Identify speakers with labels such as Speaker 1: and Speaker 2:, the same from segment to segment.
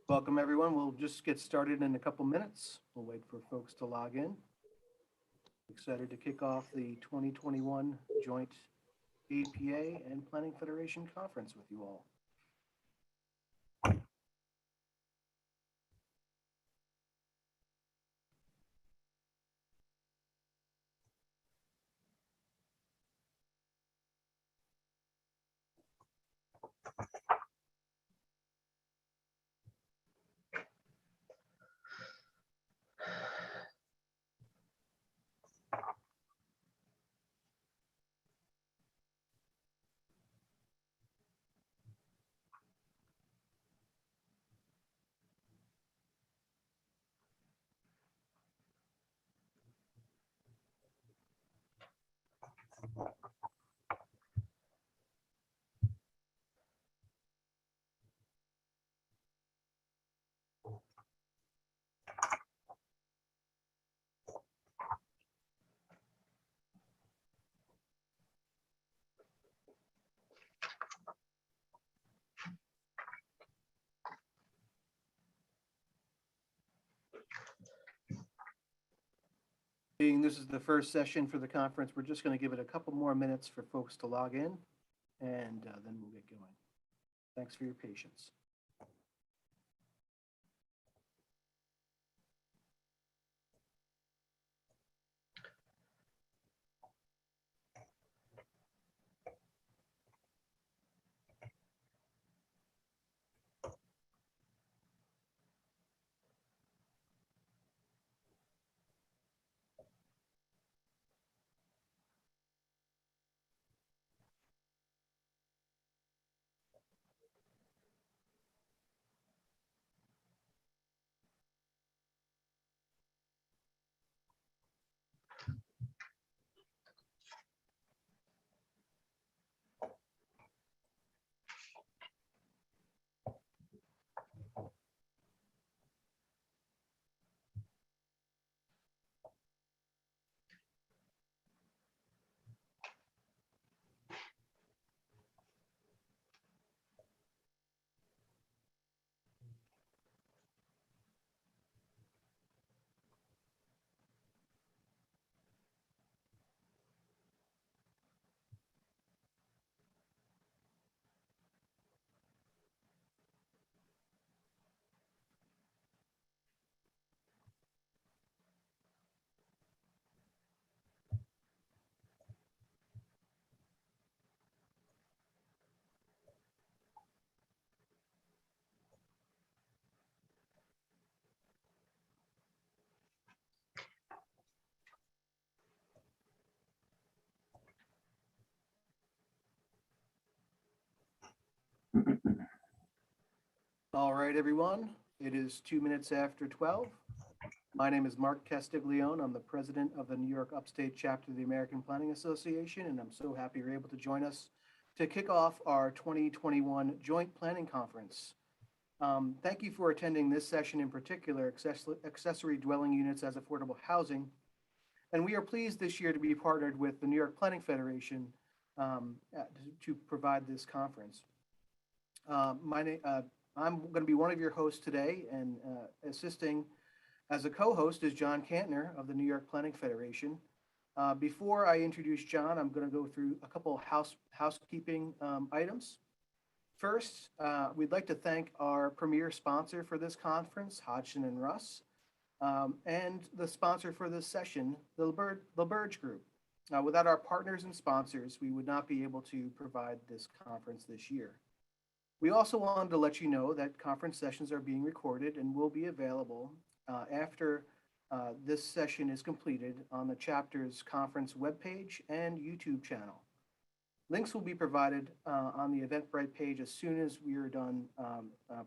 Speaker 1: Welcome, everyone. We'll just get started in a couple minutes. We'll wait for folks to log in. Excited to kick off the 2021 Joint APA and Planning Federation Conference with you all. Being this is the first session for the conference, we're just going to give it a couple more minutes for folks to log in, and then we'll get going. Thanks for your patience. All right, everyone. It is 2 minutes after 12. My name is Mark Castiglione. I'm the president of the New York Upstate Chapter of the American Planning Association, and I'm so happy you're able to join us to kick off our 2021 Joint Planning Conference. Thank you for attending this session, in particular, Accessory Dwelling Units as Affordable Housing. And we are pleased this year to be partnered with the New York Planning Federation to provide this conference. I'm going to be one of your hosts today, and assisting as a co-host is John Cantner of the New York Planning Federation. Before I introduce John, I'm going to go through a couple of housekeeping items. First, we'd like to thank our premier sponsor for this conference, Hodgson and Russ, and the sponsor for this session, the LaBerge Group. Without our partners and sponsors, we would not be able to provide this conference this year. We also wanted to let you know that conference sessions are being recorded and will be available after this session is completed on the chapter's conference webpage and YouTube channel. Links will be provided on the Eventbrite page as soon as we are done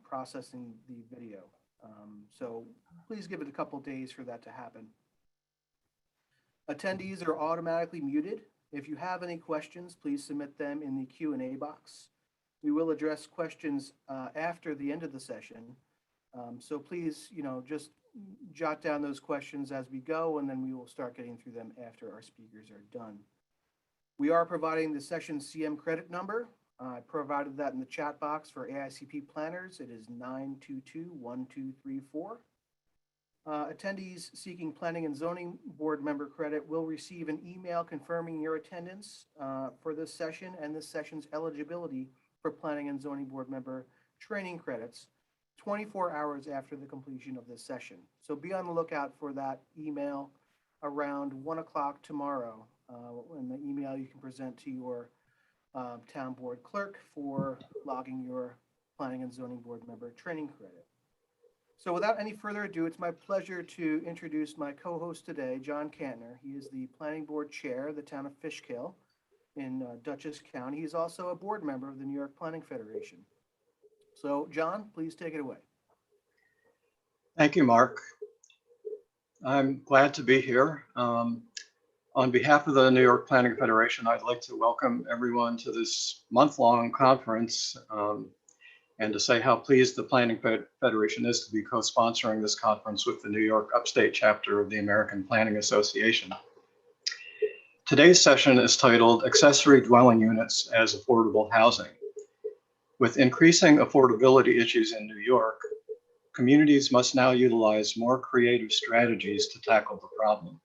Speaker 1: processing the video. So please give it a couple days for that to happen. Attendees are automatically muted. If you have any questions, please submit them in the Q&A box. We will address questions after the end of the session. So please, just jot down those questions as we go, and then we will start getting through them after our speakers are done. We are providing the session CM credit number. I provided that in the chat box for AICP planners. It is 9221234. Attendees seeking Planning and Zoning Board member credit will receive an email confirming your attendance for this session and this session's eligibility for Planning and Zoning Board member training credits 24 hours after the completion of this session. So be on the lookout for that email around 1 o'clock tomorrow. In the email you can present to your town board clerk for logging your Planning and Zoning Board member training credit. So without any further ado, it's my pleasure to introduce my co-host today, John Cantner. He is the Planning Board Chair of the town of Fishkill in Dutchess County. He's also a board member of the New York Planning Federation. So John, please take it away.
Speaker 2: Thank you, Mark. I'm glad to be here. On behalf of the New York Planning Federation, I'd like to welcome everyone to this month-long conference and to say how pleased the Planning Federation is to be co-sponsoring this conference with the New York Upstate Chapter of the American Planning Association. Today's session is titled Accessory Dwelling Units as Affordable Housing. With increasing affordability issues in New York, communities must now utilize more creative strategies to tackle the problem.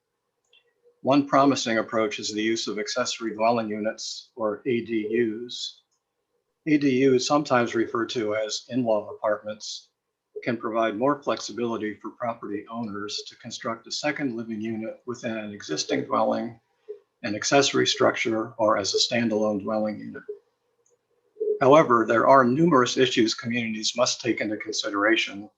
Speaker 2: One promising approach is the use of accessory dwelling units, or ADUs. ADUs, sometimes referred to as in-law apartments, can provide more flexibility for property owners to construct a second living unit within an existing dwelling, an accessory structure, or as a standalone dwelling unit. However, there are numerous issues communities must take into consideration,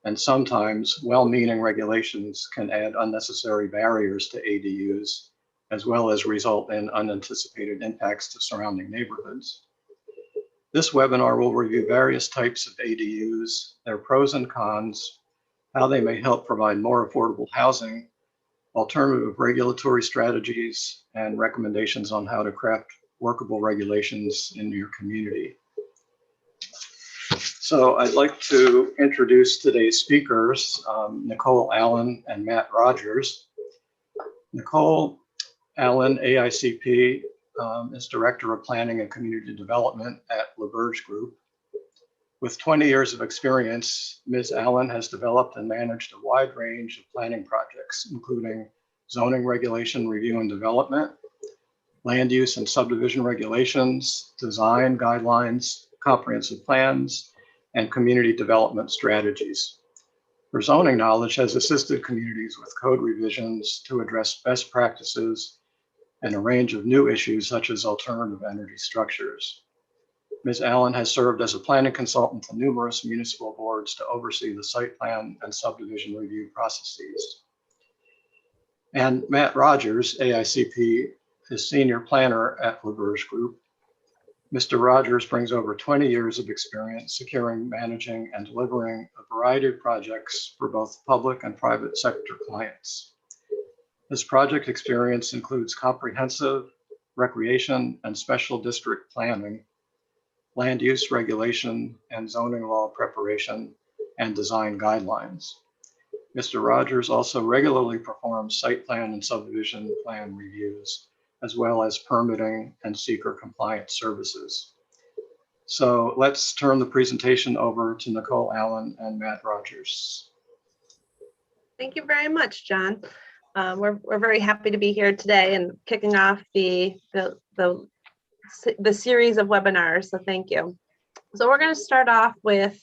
Speaker 2: and sometimes well-meaning regulations can add unnecessary barriers to ADUs, as well as result in unanticipated impacts to surrounding neighborhoods. This webinar will review various types of ADUs, their pros and cons, how they may help provide more affordable housing, alternative regulatory strategies, and recommendations on how to craft workable regulations in your community. So I'd like to introduce today's speakers, Nicole Allen and Matt Rogers. Nicole Allen, AICP, is Director of Planning and Community Development at LaBerge Group. With 20 years of experience, Ms. Allen has developed and managed a wide range of planning projects, including zoning regulation review and development, land use and subdivision regulations, design guidelines, comprehensive plans, and community development strategies. Her zoning knowledge has assisted communities with code revisions to address best practices and a range of new issues such as alternative energy structures. Ms. Allen has served as a planning consultant to numerous municipal boards to oversee the site plan and subdivision review processes. And Matt Rogers, AICP, is Senior Planner at LaBerge Group. Mr. Rogers brings over 20 years of experience securing, managing, and delivering a variety of projects for both public and private sector clients. His project experience includes comprehensive recreation and special district planning, land use regulation, and zoning law preparation and design guidelines. Mr. Rogers also regularly performs site plan and subdivision plan reviews, as well as permitting and seeker compliance services. So let's turn the presentation over to Nicole Allen and Matt Rogers.
Speaker 3: Thank you very much, John. We're very happy to be here today and kicking off the series of webinars, so thank you. So we're going to start off with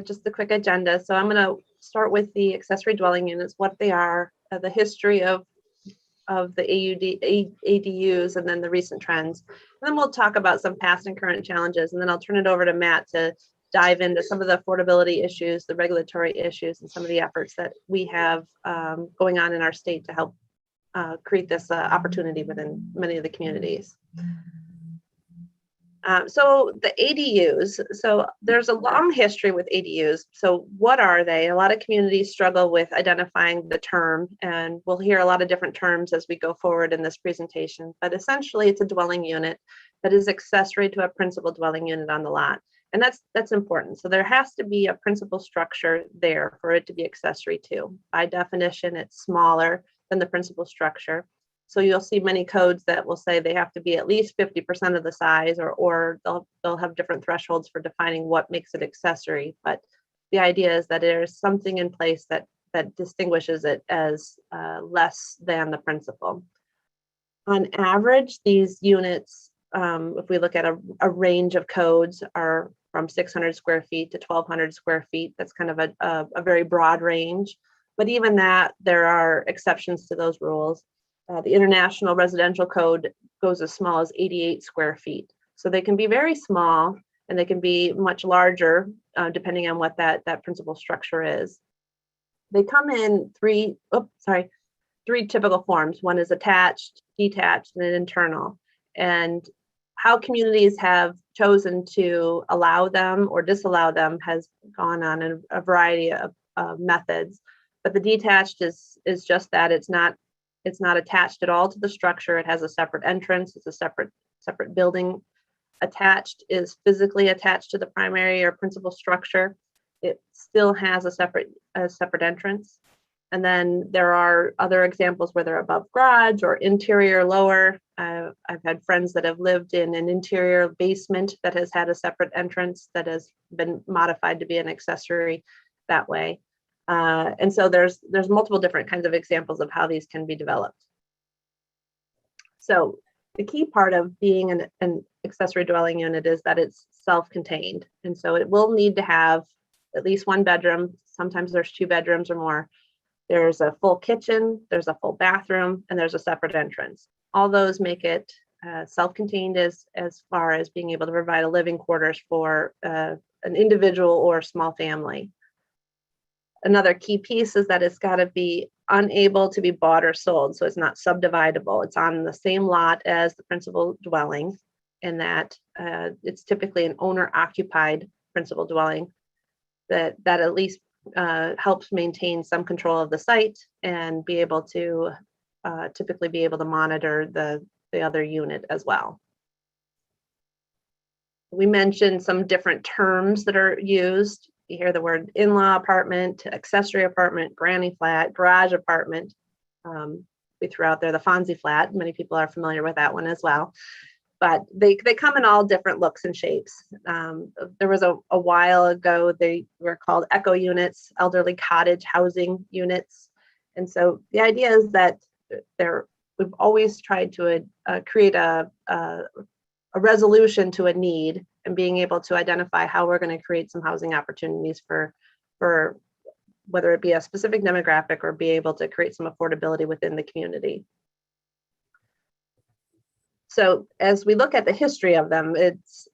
Speaker 3: just a quick agenda. So I'm going to start with the accessory dwelling units, what they are, the history of the ADUs, and then the recent trends. And then we'll talk about some past and current challenges, and then I'll turn it over to Matt to dive into some of the affordability issues, the regulatory issues, and some of the efforts that we have going on in our state to help create this opportunity within many of the communities. So the ADUs, so there's a long history with ADUs. So what are they? A lot of communities struggle with identifying the term, and we'll hear a lot of different terms as we go forward in this presentation. But essentially, it's a dwelling unit that is accessory to a principal dwelling unit on the lot. And that's important. So there has to be a principal structure there for it to be accessory to. By definition, it's smaller than the principal structure. So you'll see many codes that will say they have to be at least 50% of the size, or they'll have different thresholds for defining what makes it accessory. But the idea is that there's something in place that distinguishes it as less than the principal. On average, these units, if we look at a range of codes, are from 600 square feet to 1,200 square feet. That's kind of a very broad range. But even that, there are exceptions to those rules. The International Residential Code goes as small as 88 square feet. So they can be very small, and they can be much larger depending on what that principal structure is. They come in three typical forms. One is attached, detached, and an internal. And how communities have chosen to allow them or disallow them has gone on in a variety of methods. But the detached is just that. It's not attached at all to the structure. It has a separate entrance. It's a separate building. Attached is physically attached to the primary or principal structure. It still has a separate entrance. And then there are other examples where they're above garage or interior lower. I've had friends that have lived in an interior basement that has had a separate entrance that has been modified to be an accessory that way. And so there's multiple different kinds of examples of how these can be developed. So the key part of being an accessory dwelling unit is that it's self-contained. And so it will need to have at least one bedroom. Sometimes there's 2 bedrooms or more. There's a full kitchen, there's a full bathroom, and there's a separate entrance. All those make it self-contained as far as being able to provide a living quarters for an individual or small family. Another key piece is that it's got to be unable to be bought or sold. So it's not subdividable. It's on the same lot as the principal dwelling, in that it's typically an owner-occupied principal dwelling that at least helps maintain some control of the site and be able to typically be able to monitor the other unit as well. We mentioned some different terms that are used. You hear the word in-law apartment, accessory apartment, granny flat, garage apartment. We threw out there the Fonzie flat. Many people are familiar with that one as well. But they come in all different looks and shapes. There was a while ago, they were called echo units, elderly cottage housing units. And so the idea is that we've always tried to create a resolution to a need, and being able to identify how we're going to create some housing opportunities for whether it be a specific demographic or be able to create some affordability within the community. So as we look at the history of them, it's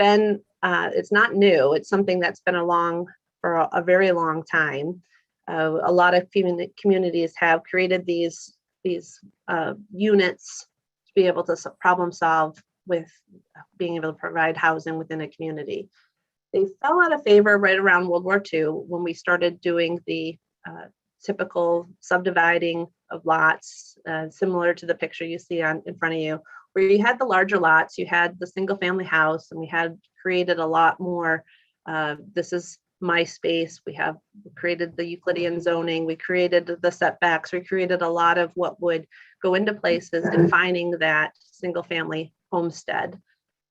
Speaker 3: not new. It's something that's been along for a very long time. A lot of communities have created these units to be able to problem solve with being able to provide housing within a community. They fell out of favor right around World War II when we started doing the typical subdividing of lots, similar to the picture you see in front of you, where you had the larger lots, you had the single family house, and we had created a lot more. This is my space. We have created the Euclidean zoning. We created the setbacks. We created a lot of what would go into places defining that single family homestead.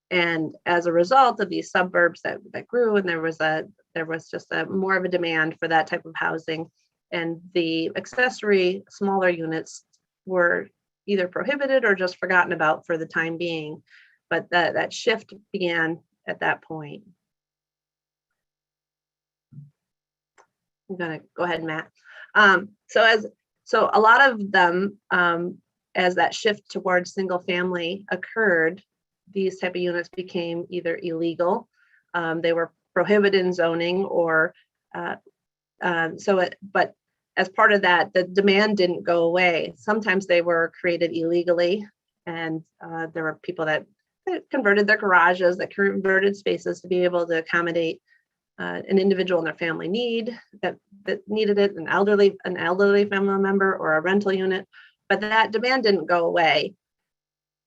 Speaker 3: And as a result of these suburbs that grew, and there was just more of a demand for that type of housing, and the accessory smaller units were either prohibited or just forgotten about for the time being. But that shift began at that point. I'm gonna go ahead, Matt. So a lot of them, as that shift towards single family occurred, these type of units became either illegal, they were prohibited in zoning, or but as part of that, the demand didn't go away. Sometimes they were created illegally, and there were people that converted their garages, that converted spaces to be able to accommodate an individual and their family need that needed it, an elderly family member or a rental unit, but that demand didn't go away.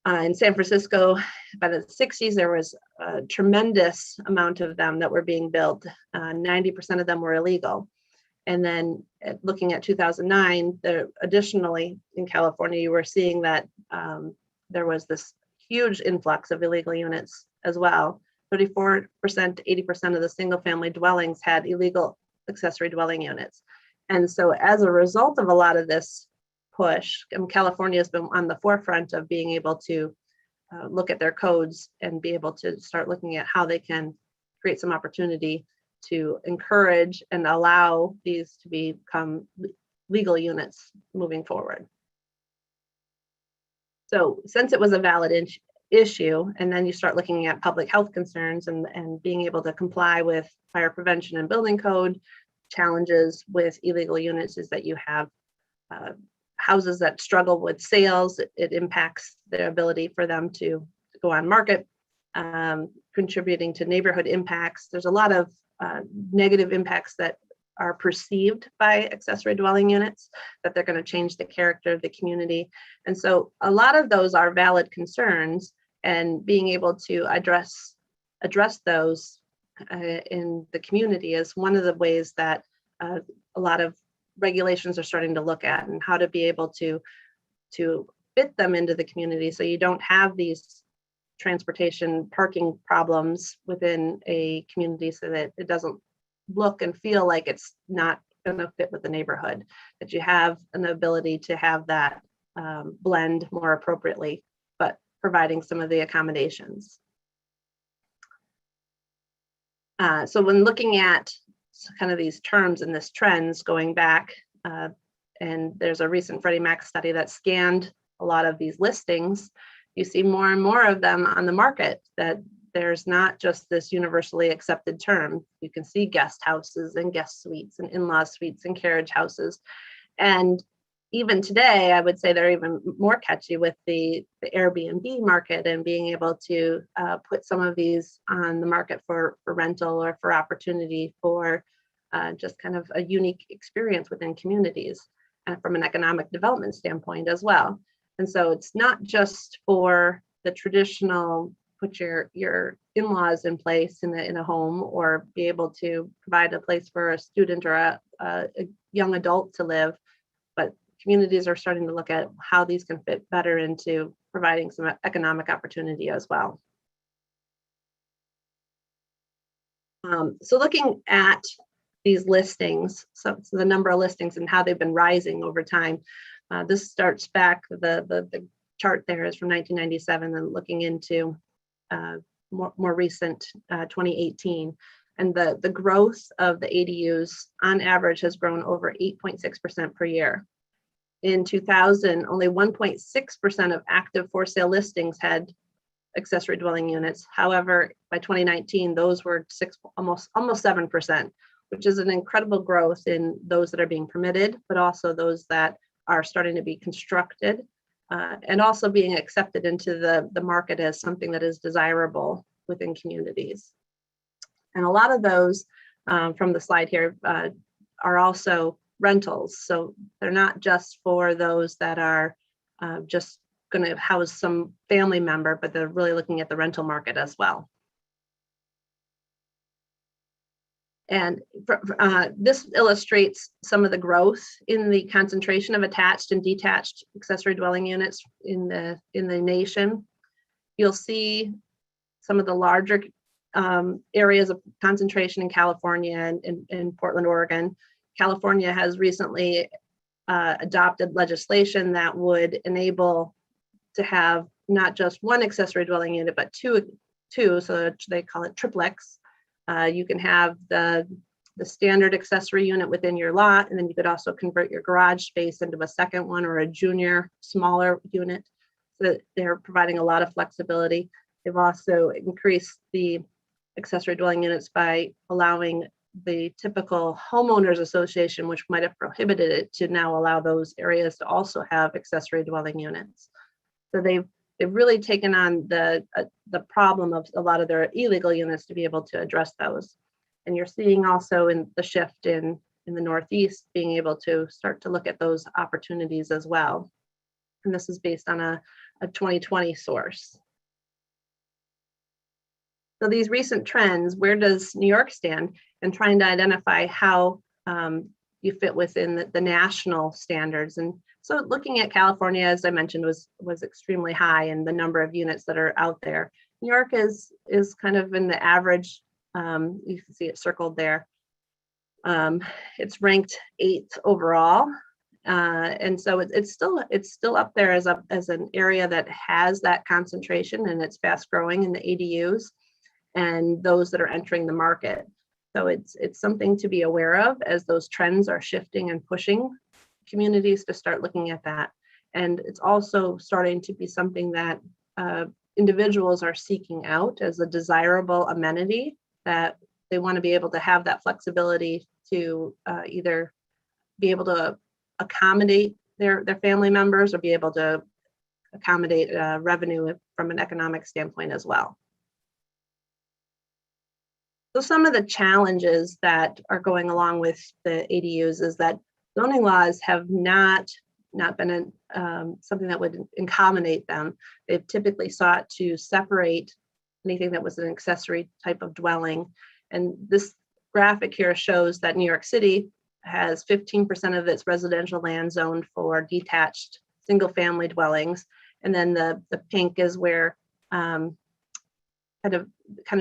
Speaker 3: In San Francisco, by the 60s, there was a tremendous amount of them that were being built. 90% of them were illegal. And then looking at 2009, additionally in California, you were seeing that there was this huge influx of illegal units as well. 34% to 80% of the single family dwellings had illegal accessory dwelling units. And so as a result of a lot of this push, California has been on the forefront of being able to look at their codes and be able to start looking at how they can create some opportunity to encourage and allow these to become legal units moving forward. So since it was a valid issue, and then you start looking at public health concerns and being able to comply with fire prevention and building code, challenges with illegal units is that you have houses that struggle with sales. It impacts their ability for them to go on market, contributing to neighborhood impacts. There's a lot of negative impacts that are perceived by accessory dwelling units, that they're going to change the character of the community. And so a lot of those are valid concerns, and being able to address those in the community is one of the ways that a lot of regulations are starting to look at, and how to be able to fit them into the community so you don't have these transportation parking problems within a community, so that it doesn't look and feel like it's not going to fit with the neighborhood, that you have an ability to have that blend more appropriately, but providing some of the accommodations. So when looking at kind of these terms and this trends going back, and there's a recent Freddie Mac study that scanned a lot of these listings, you see more and more of them on the market, that there's not just this universally accepted term. You can see guest houses and guest suites and in-law suites and carriage houses. And even today, I would say they're even more catchy with the Airbnb market, and being able to put some of these on the market for rental, or for opportunity for just kind of a unique experience within communities, and from an economic development standpoint as well. And so it's not just for the traditional, put your in-laws in place in a home, or be able to provide a place for a student or a young adult to live, but communities are starting to look at how these can fit better into providing some economic opportunity as well. So looking at these listings, so the number of listings and how they've been rising over time. This starts back, the chart there is from 1997, and looking into more recent 2018. And the growth of the ADUs on average has grown over 8.6% per year. In 2000, only 1.6% of active for sale listings had accessory dwelling units. However, by 2019, those were almost 7%, which is an incredible growth in those that are being permitted, but also those that are starting to be constructed. and also being accepted into the market as something that is desirable within communities. And a lot of those from the slide here are also rentals. So they're not just for those that are just going to house some family member, but they're really looking at the rental market as well. And this illustrates some of the growth in the concentration of attached and detached accessory dwelling units in the nation. You'll see some of the larger areas of concentration in California and in Portland, Oregon. California has recently adopted legislation that would enable to have not just one accessory dwelling unit, but two, so they call it triplex. You can have the standard accessory unit within your lot, and then you could also convert your garage space into a second one or a junior, smaller unit. So they're providing a lot of flexibility. They've also increased the accessory dwelling units by allowing the typical homeowners association, which might have prohibited it, to now allow those areas to also have accessory dwelling units. So they've really taken on the problem of a lot of their illegal units to be able to address those. And you're seeing also in the shift in the Northeast being able to start to look at those opportunities as well. And this is based on a 2020 source. So these recent trends, where does New York stand? And trying to identify how you fit within the national standards. And so looking at California, as I mentioned, was extremely high in the number of units that are out there. New York is kind of in the average. You can see it circled there. It's ranked 8th overall. And so it's still up there as an area that has that concentration, and it's fast growing in the ADUs and those that are entering the market. So it's something to be aware of as those trends are shifting and pushing communities to start looking at that. And it's also starting to be something that individuals are seeking out as a desirable amenity, that they want to be able to have that flexibility to either be able to accommodate their family members or be able to accommodate revenue from an economic standpoint as well. So some of the challenges that are going along with the ADUs is that zoning laws have not been something that would accommodate them. They've typically sought to separate anything that was an accessory type of dwelling. And this graphic here shows that New York City has 15% of its residential land zoned for detached single family dwellings. And then the pink is where kind of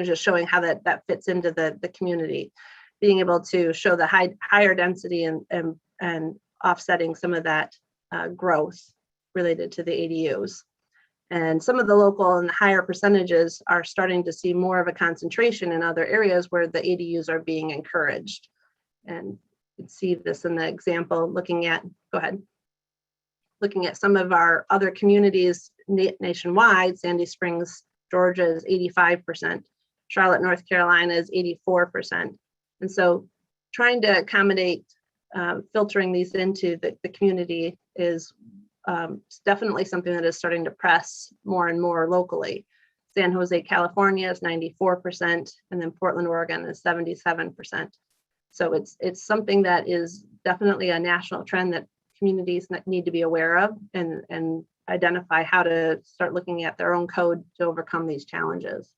Speaker 3: just showing how that fits into the community, being able to show the higher density and offsetting some of that growth related to the ADUs. And some of the local and higher percentages are starting to see more of a concentration in other areas where the ADUs are being encouraged. And you can see this in the example looking at some of our other communities nationwide. Sandy Springs, Georgia is 85%. Charlotte, North Carolina is 84%. And so trying to accommodate filtering these into the community is definitely something that is starting to press more and more locally. San Jose, California is 94%, and then Portland, Oregon is 77%. So it's something that is definitely a national trend that communities need to be aware of and identify how to start looking at their own code to overcome these challenges.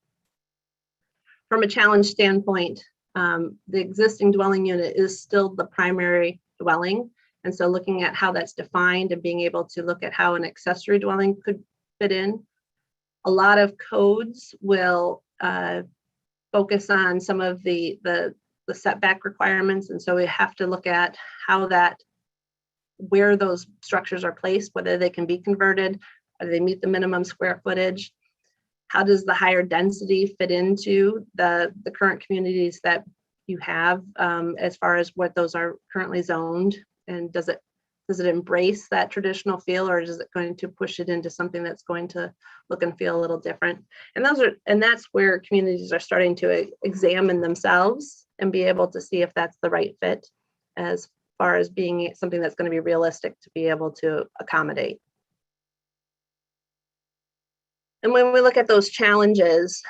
Speaker 3: From a challenge standpoint, the existing dwelling unit is still the primary dwelling. And so looking at how that's defined and being able to look at how an accessory dwelling could fit in. A lot of codes will focus on some of the setback requirements. And so we have to look at how where those structures are placed, whether they can be converted, whether they meet the minimum square footage. How does the higher density fit into the current communities that you have as far as what those are currently zoned? And does it embrace that traditional feel, or is it going to push it into something that's going to look and feel a little different? And that's where communities are starting to examine themselves and be able to see if that's the right fit as far as being something that's going to be realistic to be able to accommodate. And when we look at those challenges,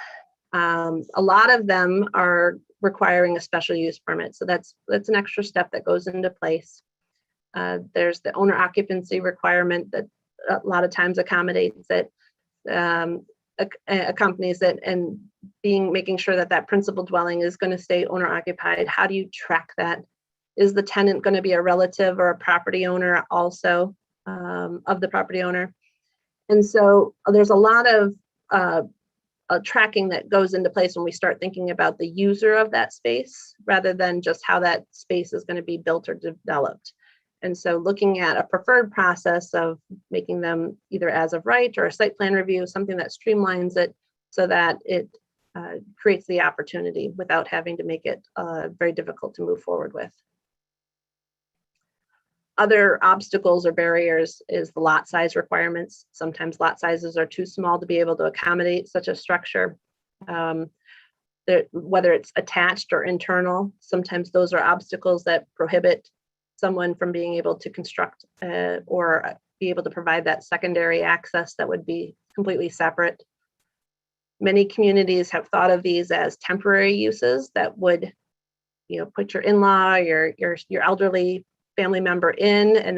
Speaker 3: a lot of them are requiring a special use permit. So that's an extra step that goes into place. There's the owner occupancy requirement that a lot of times accommodates it, accompanies it, and making sure that that principal dwelling is going to stay owner occupied. How do you track that? Is the tenant going to be a relative or a property owner also of the property owner? And so there's a lot of tracking that goes into place when we start thinking about the user of that space, rather than just how that space is going to be built or developed. And so looking at a preferred process of making them either as of right or a site plan review, something that streamlines it so that it creates the opportunity without having to make it very difficult to move forward with. Other obstacles or barriers is the lot size requirements. Sometimes lot sizes are too small to be able to accommodate such a structure. Whether it's attached or internal, sometimes those are obstacles that prohibit someone from being able to construct or be able to provide that secondary access that would be completely separate. Many communities have thought of these as temporary uses that would, put your in-law, your elderly family member in, and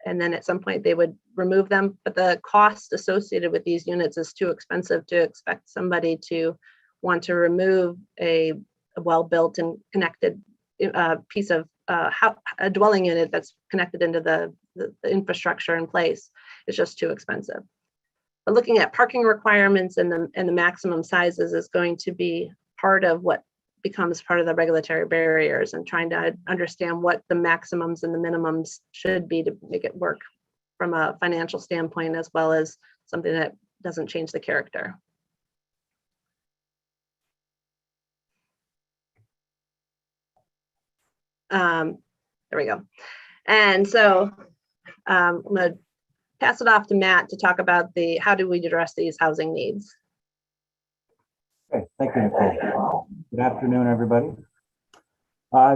Speaker 3: then at some point they would remove them. But the cost associated with these units is too expensive to expect somebody to want to remove a well-built and connected piece of a dwelling unit that's connected into the infrastructure in place. It's just too expensive. But looking at parking requirements and the maximum sizes is going to be part of what becomes part of the regulatory barriers, and trying to understand what the maximums and the minimums should be to make it work from a financial standpoint, as well as something that doesn't change the character. There we go. And so I'm going to pass it off to Matt to talk about how do we address these housing needs.
Speaker 4: Okay, thank you, Nicole. Good afternoon, everybody.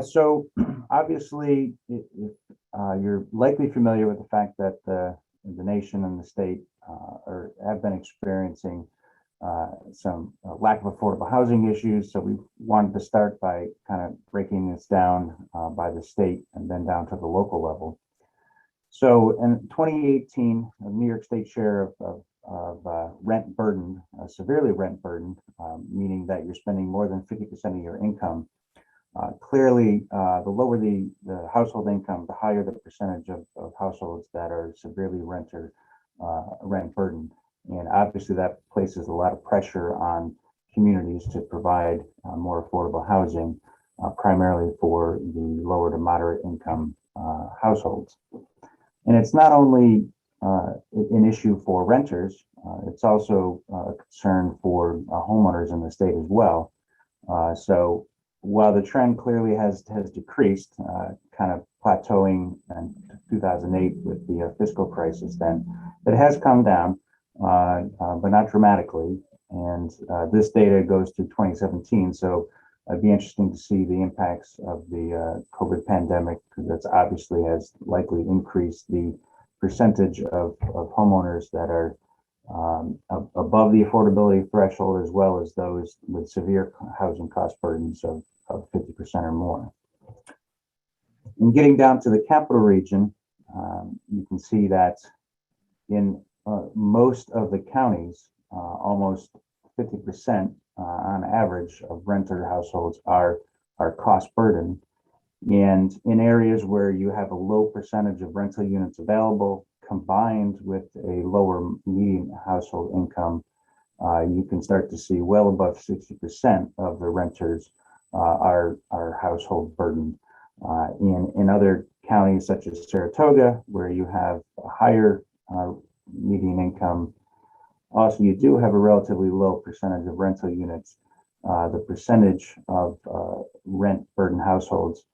Speaker 4: So obviously, you're likely familiar with the fact that the nation and the state have been experiencing some lack of affordable housing issues. So we wanted to start by kind of breaking this down by the state and then down to the local level. So in 2018, the New York State share of rent burden, severely rent burdened, meaning that you're spending more than 50% of your income. Clearly, the lower the household income, the higher the percentage of households that are severely rent burdened. And obviously that places a lot of pressure on communities to provide more affordable housing, primarily for the lower to moderate income households. And it's not only an issue for renters, it's also a concern for homeowners in the state as well. So while the trend clearly has decreased, kind of plateauing in 2008 with the fiscal crisis, then it has come down, but not dramatically. And this data goes through 2017. So it'd be interesting to see the impacts of the COVID pandemic, because that's obviously has likely increased the percentage of homeowners that are above the affordability threshold, as well as those with severe housing cost burdens of 50% or more. And getting down to the capital region, you can see that in most of the counties, almost 50% on average of renter households are cost burdened. And in areas where you have a low percentage of rental units available, combined with a lower median household income, you can start to see well above 60% of the renters are household burdened. In other counties such as Saratoga, where you have a higher median income, also you do have a relatively low percentage of rental units. The percentage of rent burdened households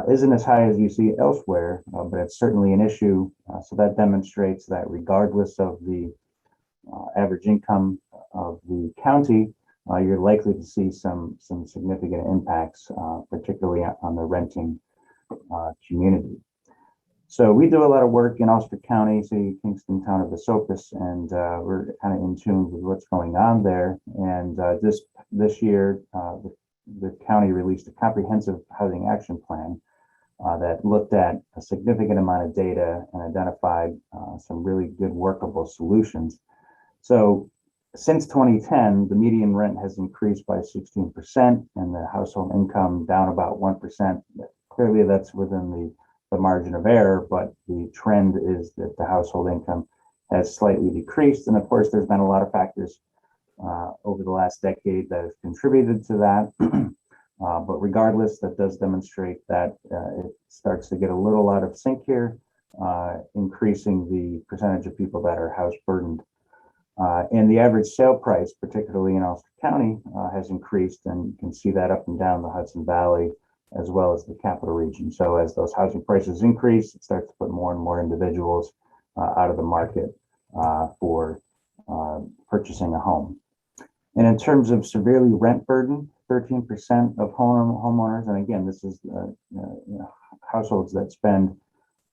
Speaker 4: isn't as high as you see elsewhere, but it's certainly an issue. So that demonstrates that regardless of the average income of the county, you're likely to see some significant impacts, particularly on the renting community. So we do a lot of work in Ulster County, City of Kingston, Town of Esopus, and we're kind of in tune with what's going on there. And this year, the county released a comprehensive housing action plan that looked at a significant amount of data and identified some really good workable solutions. So since 2010, the median rent has increased by 16% and the household income down about 1%. Clearly that's within the margin of error, but the trend is that the household income has slightly decreased. And of course, there's been a lot of factors over the last decade that have contributed to that. But regardless, that does demonstrate that it starts to get a little out of sync here, increasing the percentage of people that are house burdened. And the average sale price, particularly in Ulster County, has increased, and you can see that up and down the Hudson Valley, as well as the capital region. So as those housing prices increase, it starts to put more and more individuals out of the market for purchasing a home. And in terms of severely rent burden, 13% of homeowners, and again, this is households that spend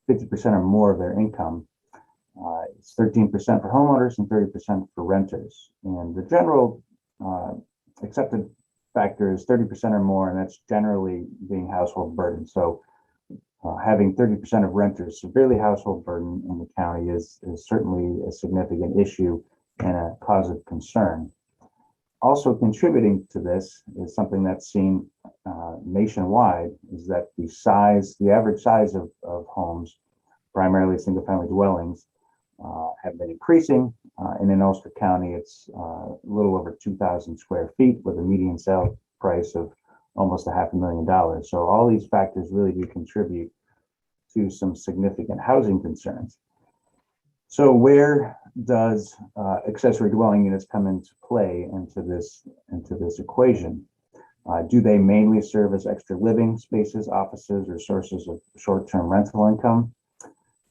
Speaker 4: 50% or more of their income. It's 13% for homeowners and 30% for renters. And the general accepted factor is 30% or more, and that's generally being household burden. So having 30% of renters severely household burden in the county is certainly a significant issue and a cause of concern. Also contributing to this is something that's seen nationwide, is that the average size of homes, primarily single family dwellings, have been increasing. And in Ulster County, it's a little over 2,000 square feet with a median sale price of almost $500,000. So all these factors really do contribute to some significant housing concerns. So where does accessory dwelling units come into play into this equation? Do they mainly serve as extra living spaces, offices, or sources of short-term rental income?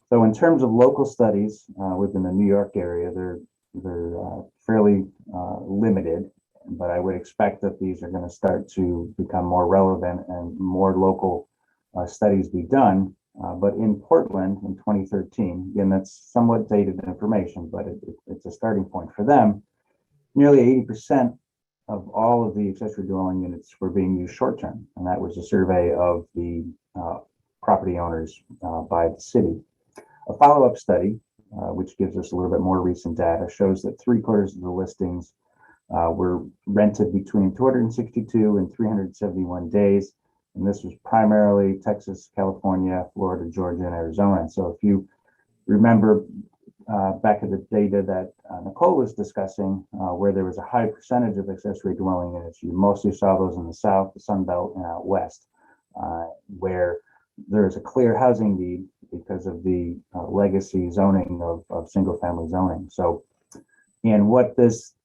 Speaker 4: So in terms of local studies within the New York area, they're fairly limited, but I would expect that these are going to start to become more relevant and more local studies be done. But in Portland in 2013, again, that's somewhat dated information, but it's a starting point for them. Nearly 80% of all of the accessory dwelling units were being used short-term, and that was a survey of the property owners by the city. A follow-up study, which gives us a little bit more recent data, shows that 3/4 of the listings were rented between 262 and 371 days. And this was primarily Texas, California, Florida, Georgia, and Arizona. So if you remember back at the data that Nicole was discussing, where there was a high percentage of accessory dwelling units, you mostly saw those in the South, the Sun Belt, and out West, where there is a clear housing need because of the legacy zoning of single family zoning. So, and what this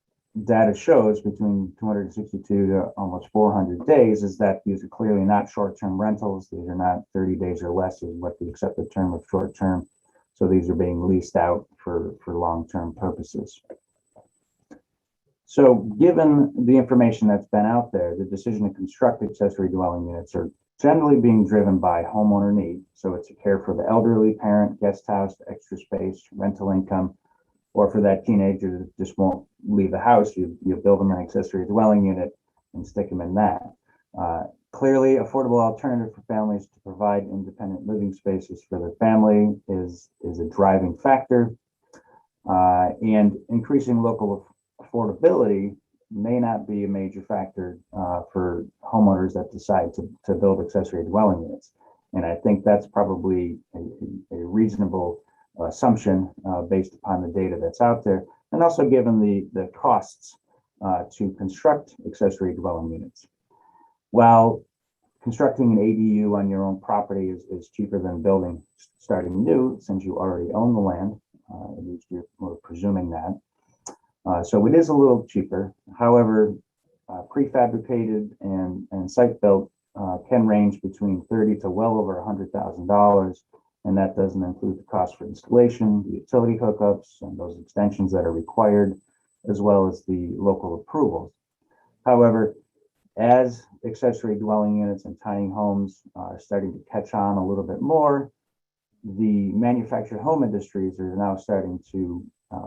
Speaker 4: data shows between 262 to almost 400 days is that these are clearly not short-term rentals. These are not 30 days or less is what the accepted term of short-term. So these are being leased out for long-term purposes. So given the information that's been out there, the decision to construct accessory dwelling units are generally being driven by homeowner need. So it's a care for the elderly, parent, guest house, extra space, rental income, or for that teenager that just won't leave the house, you build them an accessory dwelling unit and stick them in that. Clearly, affordable alternative for families to provide independent living spaces for their family is a driving factor. And increasing local affordability may not be a major factor for homeowners that decide to build accessory dwelling units. And I think that's probably a reasonable assumption based upon the data that's out there, and also given the costs to construct accessory dwelling units. While constructing an ADU on your own property is cheaper than starting new, since you already own the land, at least we're presuming that. So it is a little cheaper. However, prefabricated and site-built can range between $30,000 to well over $100,000. And that doesn't include the cost for installation, the utility hookups, and those extensions that are required, as well as the local approvals. However, as accessory dwelling units and tiny homes are starting to catch on a little bit more, the manufactured home industries are now starting to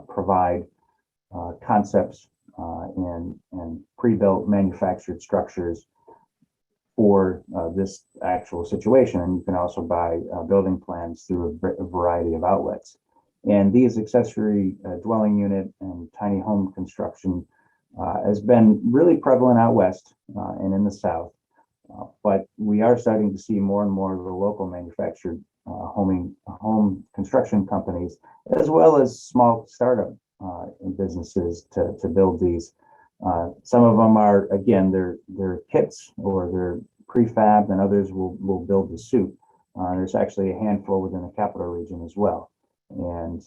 Speaker 4: provide concepts and pre-built manufactured structures for this actual situation. And you can also buy building plans through a variety of outlets. And these accessory dwelling unit and tiny home construction has been really prevalent out west and in the south. But we are starting to see more and more of the local manufactured home construction companies, as well as small startup businesses to build these. Some of them are, again, they're kits or they're prefab, and others will build the suit. There's actually a handful within the capital region as well. And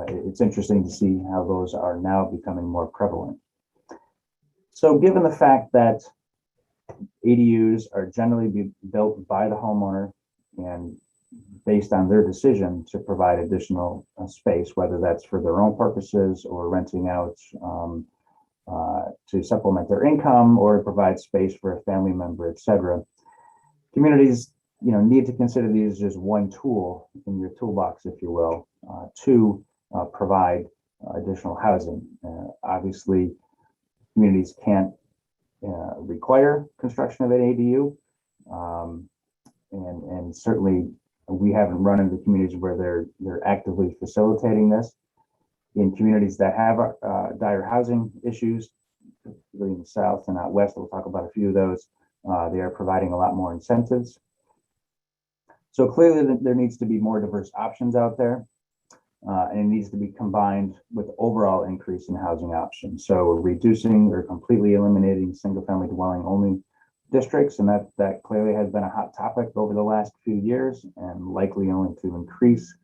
Speaker 4: it's interesting to see how those are now becoming more prevalent. So given the fact that ADUs are generally built by the homeowner and based on their decision to provide additional space, whether that's for their own purposes or renting out to supplement their income or provide space for a family member, etc. Communities, need to consider these as one tool in your toolbox, if you will, to provide additional housing. Obviously, communities can't require construction of an ADU, and certainly we haven't run into communities where they're actively facilitating this. In communities that have dire housing issues, particularly in the south and out west, we'll talk about a few of those. They are providing a lot more incentives. So clearly there needs to be more diverse options out there, and it needs to be combined with overall increase in housing options. So reducing or completely eliminating single-family dwelling only districts, and that clearly has been a hot topic over the last few years and likely only to increase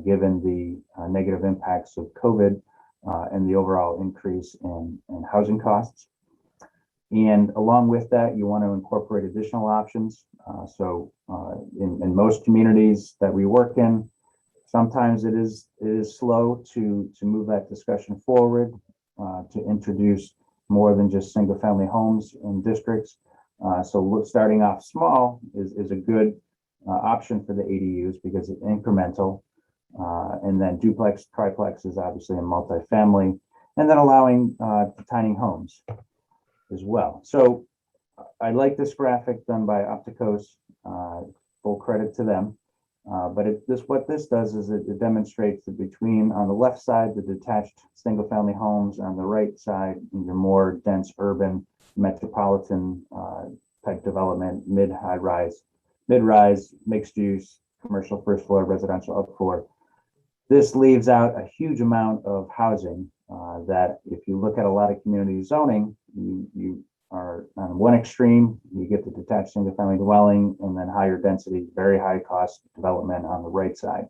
Speaker 4: given the negative impacts of COVID and the overall increase in housing costs. And along with that, you want to incorporate additional options. So in most communities that we work in, sometimes it is slow to move that discussion forward, to introduce more than just single family homes in districts. So starting off small is a good option for the ADUs because it's incremental. And then duplex, triplex is obviously a multifamily, and then allowing tiny homes as well. So I like this graphic done by Opticos, full credit to them. But what this does is it demonstrates that between, on the left side, the detached single family homes, on the right side, your more dense urban metropolitan type development, mid-high rise, mid-rise, mixed use, commercial first floor, residential up floor. This leaves out a huge amount of housing that if you look at a lot of community zoning, you are on one extreme, you get the detached single family dwelling and then higher density, very high cost development on the right side.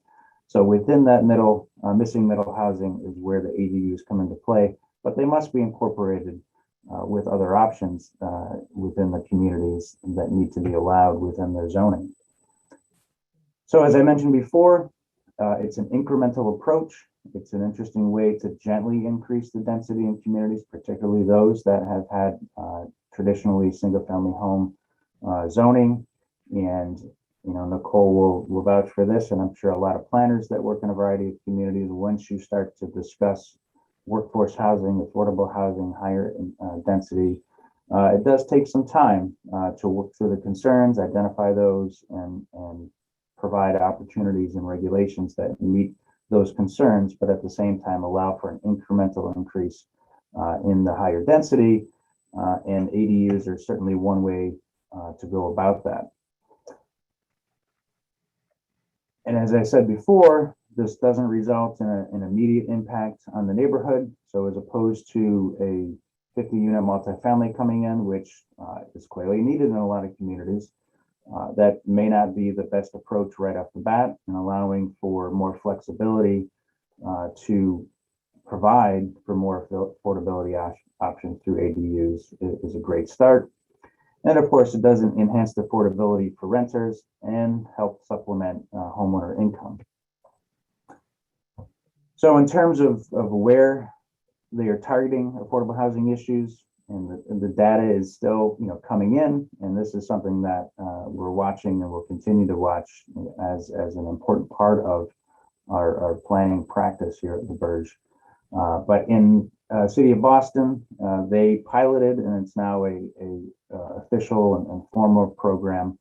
Speaker 4: So within that middle, missing middle housing is where the ADUs come into play, but they must be incorporated with other options within the communities that need to be allowed within their zoning. So as I mentioned before, it's an incremental approach. It's an interesting way to gently increase the density in communities, particularly those that have had traditionally single-family home zoning. And Nicole will vouch for this, and I'm sure a lot of planners that work in a variety of communities. Once you start to discuss workforce housing, affordable housing, higher density, it does take some time to work through the concerns, identify those, and provide opportunities and regulations that meet those concerns, but at the same time allow for an incremental increase in the higher density, and ADUs are certainly one way to go about that. And as I said before, this doesn't result in an immediate impact on the neighborhood. So as opposed to a 50-unit multifamily coming in, which is clearly needed in a lot of communities, that may not be the best approach right off the bat, and allowing for more flexibility to provide for more affordability options through ADUs is a great start. And of course, it doesn't enhance the affordability for renters and help supplement homeowner income. So in terms of where they are targeting affordable housing issues, and the data is still, coming in, and this is something that we're watching and will continue to watch as an important part of our planning practice here at LaBerge. But in City of Boston, they piloted, and it's now a official and formal program,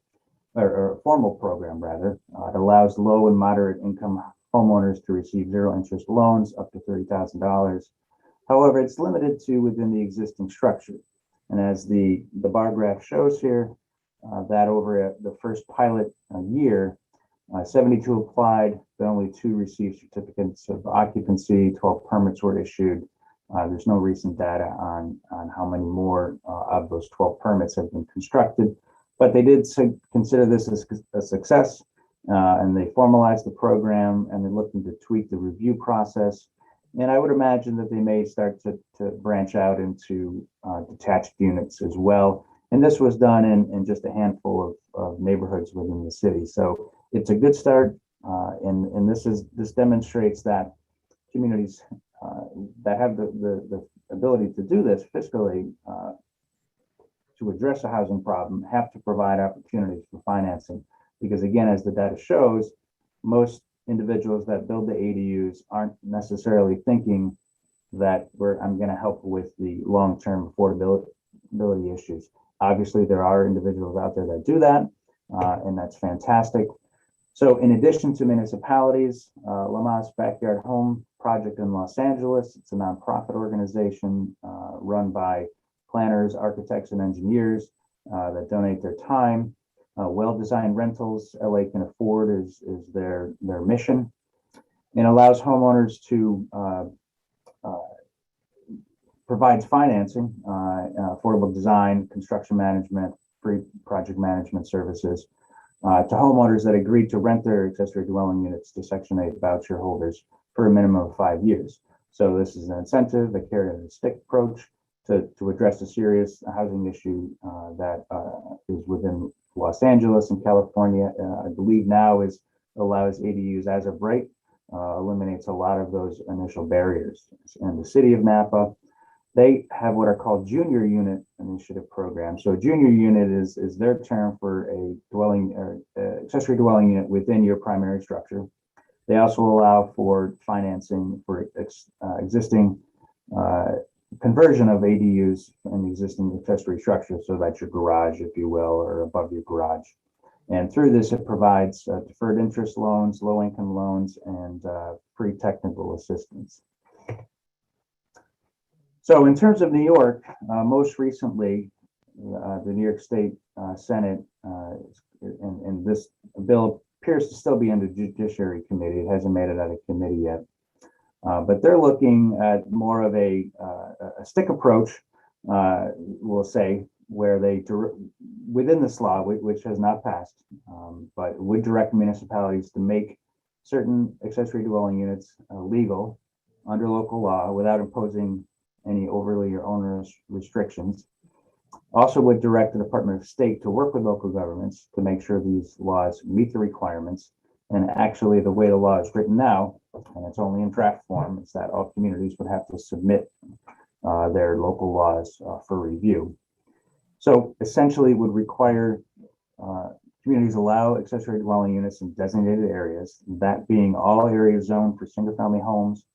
Speaker 4: or a formal program rather. It allows low and moderate income homeowners to receive zero interest loans up to $30,000. However, it's limited to within the existing structure. And as the bar graph shows here, that over the first pilot year, 72 applied, but only 2 received certificates of occupancy, 12 permits were issued. There's no recent data on how many more of those 12 permits have been constructed, but they did consider this as a success, and they formalized the program, and they're looking to tweak the review process. And I would imagine that they may start to branch out into detached units as well. And this was done in just a handful of neighborhoods within the city. So it's a good start, and this demonstrates that communities that have the ability to do this fiscally to address a housing problem have to provide opportunities for financing. Because again, as the data shows, most individuals that build the ADUs aren't necessarily thinking that I'm going to help with the long-term affordability issues. Obviously, there are individuals out there that do that, and that's fantastic. So in addition to municipalities, Lama's Backyard Home Project in Los Angeles, it's a nonprofit organization run by planners, architects, and engineers that donate their time. Well-designed rentals LA can afford is their mission, and allows homeowners to provides financing, affordable design, construction management, free project management services to homeowners that agree to rent their accessory dwelling units to Section 8 voucher holders for a minimum of 5 years. So this is an incentive, a carrot and a stick approach to address a serious housing issue that is within Los Angeles and California. I believe now allows ADUs as of right, eliminates a lot of those initial barriers. And the city of Napa, they have what are called junior unit initiative programs. So a junior unit is their term for a dwelling or accessory dwelling unit within your primary structure. They also allow for financing for existing conversion of ADUs in existing accessory structures, so that's your garage, if you will, or above your garage. And through this, it provides deferred interest loans, low-income loans, and free technical assistance. So in terms of New York, most recently, the New York State Senate, and this bill appears to still be under Judiciary Committee. It hasn't made it out of committee yet. But they're looking at more of a stick approach, we'll say, where they, within this law, which has not passed, but would direct municipalities to make certain accessory dwelling units legal under local law without imposing any overly or onerous restrictions. Also would direct the Department of State to work with local governments to make sure these laws meet the requirements. And actually, the way the law is written now, and it's only in draft form, is that all communities would have to submit their local laws for review. So essentially, it would require communities allow accessory dwelling units in designated areas, that being all areas zoned for single-family homes,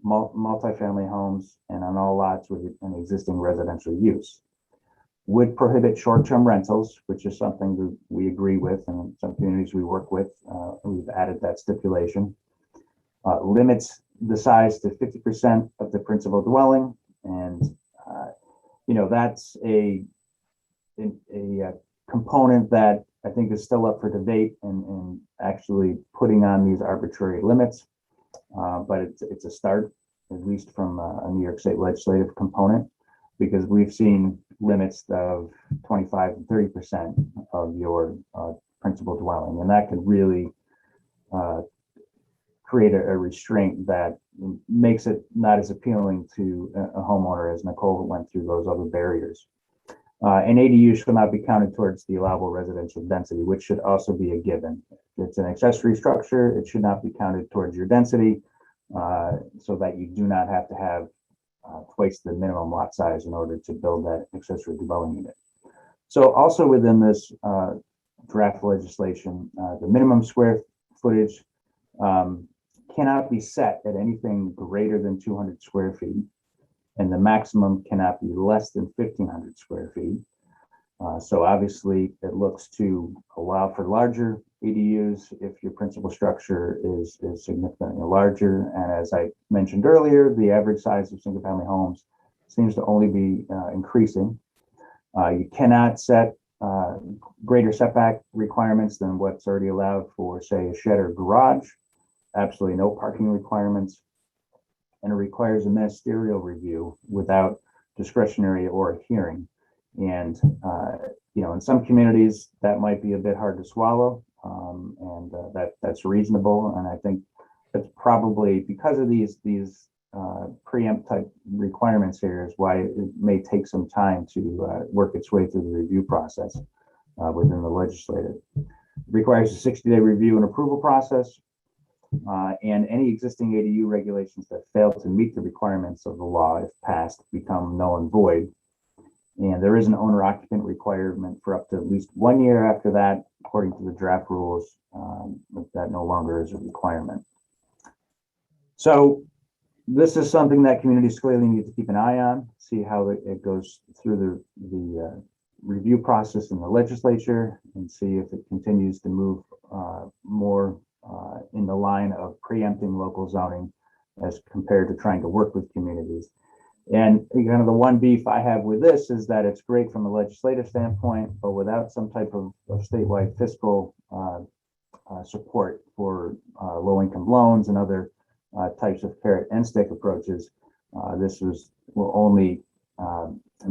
Speaker 4: multifamily homes, and on all lots with an existing residential use. Would prohibit short-term rentals, which is something that we agree with, and some communities we work with, we've added that stipulation. Limits the size to 50% of the principal dwelling, and that's a component that I think is still up for debate and actually putting on these arbitrary limits. But it's a start, at least from a New York State legislative component, because we've seen limits of 25 and 30% of your principal dwelling, and that could really create a restraint that makes it not as appealing to a homeowner as Nicole went through those other barriers. And ADU should not be counted towards the allowable residential density, which should also be a given. If it's an accessory structure, it should not be counted towards your density, so that you do not have to have twice the minimum lot size in order to build that accessory dwelling unit. So also within this draft legislation, the minimum square footage cannot be set at anything greater than 200 square feet, and the maximum cannot be less than 1,500 square feet. So obviously, it looks to allow for larger ADUs if your principal structure is significantly larger. And as I mentioned earlier, the average size of single-family homes seems to only be increasing. You cannot set greater setback requirements than what's already allowed for, say, a shed or garage. Absolutely no parking requirements. And it requires a ministerial review without discretionary or a hearing. And, in some communities, that might be a bit hard to swallow, and that's reasonable. And I think that's probably because of these preempt type requirements here is why it may take some time to work its way through the review process within the legislature. It requires a 60-day review and approval process, and any existing ADU regulations that fail to meet the requirements of the law, if passed, become null and void. And there is an owner occupant requirement for up to at least 1 year after that, according to the draft rules, that no longer is a requirement. So this is something that communities clearly need to keep an eye on, see how it goes through the review process in the legislature, and see if it continues to move more in the line of preempting local zoning as compared to trying to work with communities. And kind of the one beef I have with this is that it's great from a legislative standpoint, but without some type of statewide fiscal support for low-income loans and other types of carrot and stick approaches, this will only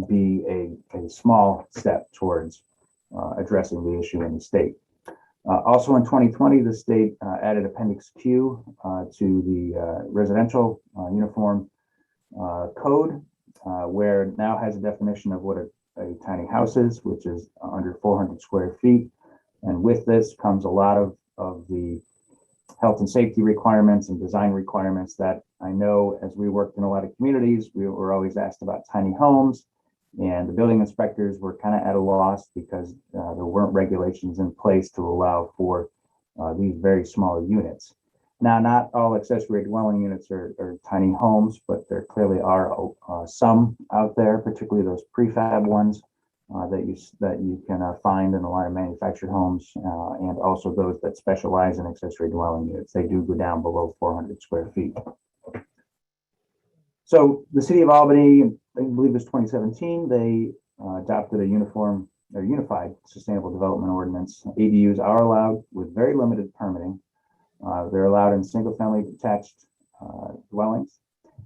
Speaker 4: be a small step towards addressing the issue in the state. Also in 2020, the state added Appendix Q to the residential uniform code, where it now has a definition of what a tiny house is, which is under 400 square feet. And with this comes a lot of the health and safety requirements and design requirements that I know as we worked in a lot of communities, we were always asked about tiny homes, and the building inspectors were kind of at a loss because there weren't regulations in place to allow for these very small units. Now, not all accessory dwelling units are tiny homes, but there clearly are some out there, particularly those prefab ones that you can find in a lot of manufactured homes, and also those that specialize in accessory dwelling units. They do go down below 400 square feet. So the city of Albany, I believe it was 2017, they adopted a unified sustainable development ordinance. ADUs are allowed with very limited permitting. They're allowed in single-family detached dwellings,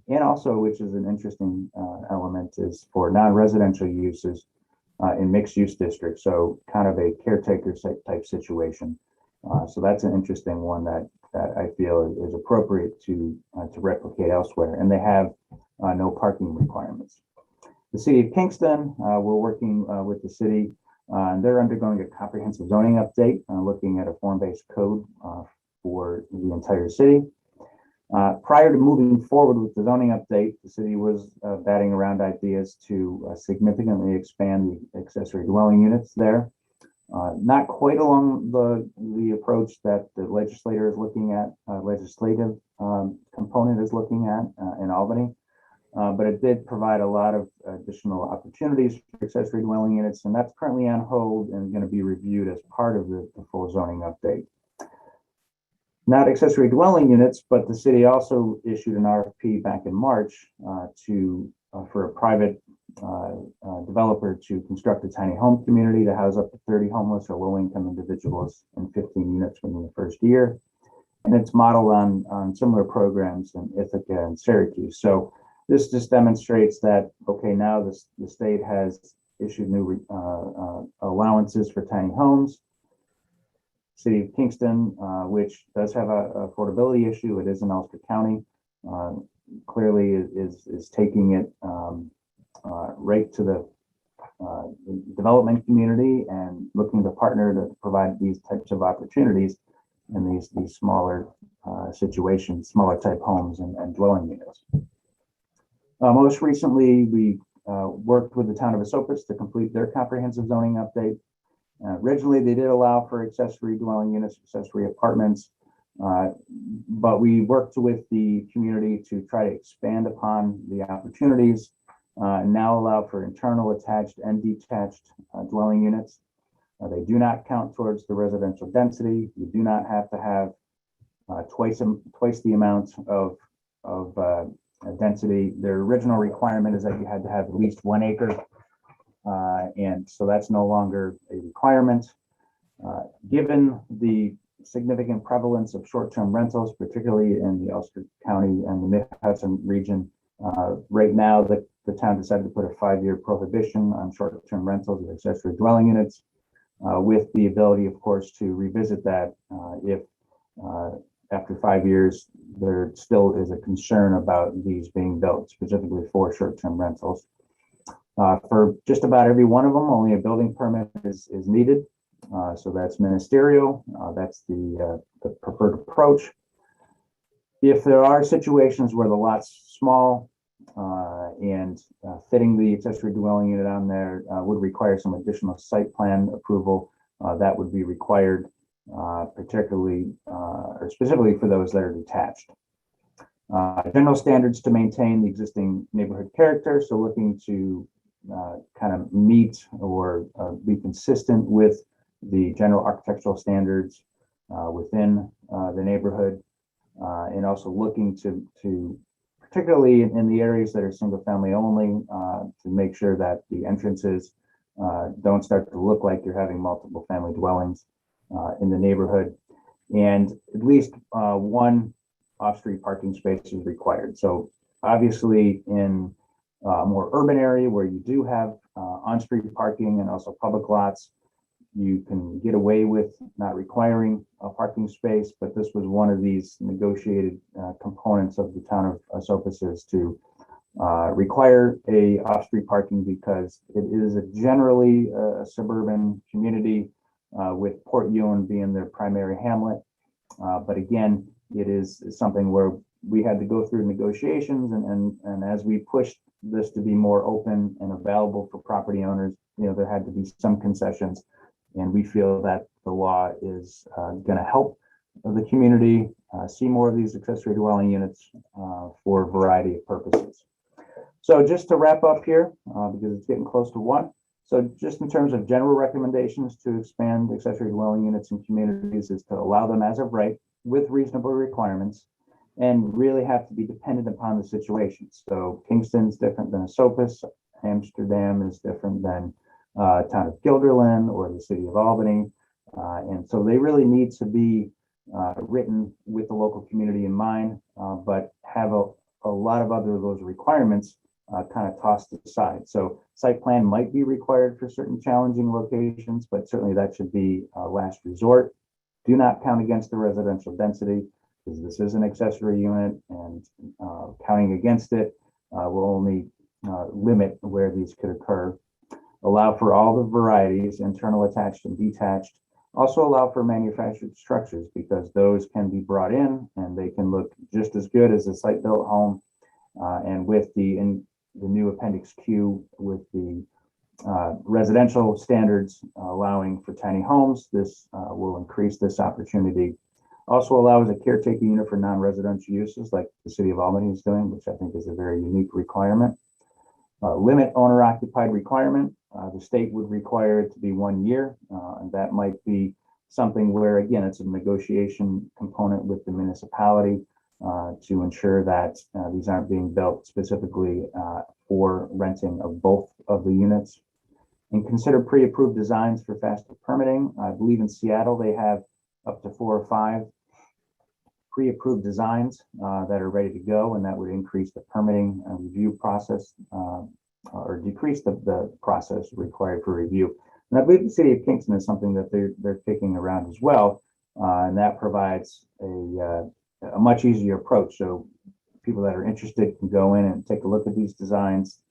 Speaker 4: and also, which is an interesting element, is for non-residential uses in mixed-use districts, so kind of a caretaker type situation. So that's an interesting one that I feel is appropriate to replicate elsewhere, and they have no parking requirements. The city of Kingston, we're working with the city, and they're undergoing a comprehensive zoning update, looking at a form-based code for the entire city. Prior to moving forward with the zoning update, the city was batting around ideas to significantly expand the accessory dwelling units there. Not quite along the approach that the legislator is looking at, legislative component is looking at in Albany. But it did provide a lot of additional opportunities for accessory dwelling units, and that's currently on hold and going to be reviewed as part of the full zoning update. Not accessory dwelling units, but the city also issued an RFP back in March for a private developer to construct a tiny home community to house up to 30 homeless or low-income individuals in 15 units within the first year. And it's modeled on similar programs in Ithaca and Syracuse. So this just demonstrates that, okay, now the state has issued new allowances for tiny homes. City of Kingston, which does have an affordability issue, it is in Ulster County, clearly is taking it right to the development community and looking to partner to provide these types of opportunities in these smaller situations, smaller type homes and dwelling units. Most recently, we worked with the town of Esopus to complete their comprehensive zoning update. Originally, they did allow for accessory dwelling units, accessory apartments, but we worked with the community to try to expand upon the opportunities, and now allow for internal attached and detached dwelling units. They do not count towards the residential density. You do not have to have twice the amount of density. Their original requirement is that you had to have at least 1 acre. And so that's no longer a requirement. Given the significant prevalence of short-term rentals, particularly in the Ulster County and the Mid-Hudson region, right now the town decided to put a 5-year prohibition on short-term rentals of accessory dwelling units, with the ability, of course, to revisit that if after 5 years there still is a concern about these being built specifically for short-term rentals. For just about every one of them, only a building permit is needed. So that's ministerial. That's the preferred approach. If there are situations where the lot's small and fitting the accessory dwelling unit on there would require some additional site plan approval, that would be required, particularly or specifically for those that are detached. General standards to maintain the existing neighborhood character. So looking to kind of meet or be consistent with the general architectural standards within the neighborhood, and also looking to particularly in the areas that are single family only, to make sure that the entrances don't start to look like you're having multiple family dwellings in the neighborhood, and at least one off-street parking space is required. So obviously in a more urban area where you do have on-street parking and also public lots, you can get away with not requiring a parking space, but this was one of these negotiated components of the town of Esopus is to require a off-street parking because it is generally a suburban community with Port Ewan being their primary hamlet. But again, it is something where we had to go through negotiations and as we pushed this to be more open and available for property owners, there had to be some concessions. And we feel that the law is going to help the community see more of these accessory dwelling units for a variety of purposes. So just to wrap up here, because it's getting close to 1. So just in terms of general recommendations to expand accessory dwelling units in communities is to allow them as of right with reasonable requirements and really have to be dependent upon the situation. So Kingston's different than Esopus, Amsterdam is different than town of Guilderland or the city of Albany. And so they really need to be written with the local community in mind, but have a lot of other of those requirements kind of tossed aside. So site plan might be required for certain challenging locations, but certainly that should be a last resort. Do not count against the residential density because this is an accessory unit, and counting against it will only limit where these could occur. Allow for all the varieties, internal attached and detached. Also allow for manufactured structures because those can be brought in and they can look just as good as a site-built home. And with the new Appendix Q with the residential standards allowing for tiny homes, this will increase this opportunity. Also allows a caretaker unit for non-residential uses like the city of Albany is doing, which I think is a very unique requirement. Limit owner-occupied requirement. The state would require it to be 1 year, and that might be something where, again, it's a negotiation component with the municipality to ensure that these aren't being built specifically for renting of both of the units. And consider pre-approved designs for faster permitting. I believe in Seattle, they have up to 4 or 5 pre-approved designs that are ready to go, and that would increase the permitting and review process or decrease the process required for review. And I believe the city of Kingston is something that they're kicking around as well, and that provides a much easier approach. So people that are interested can go in and take a look at these designs.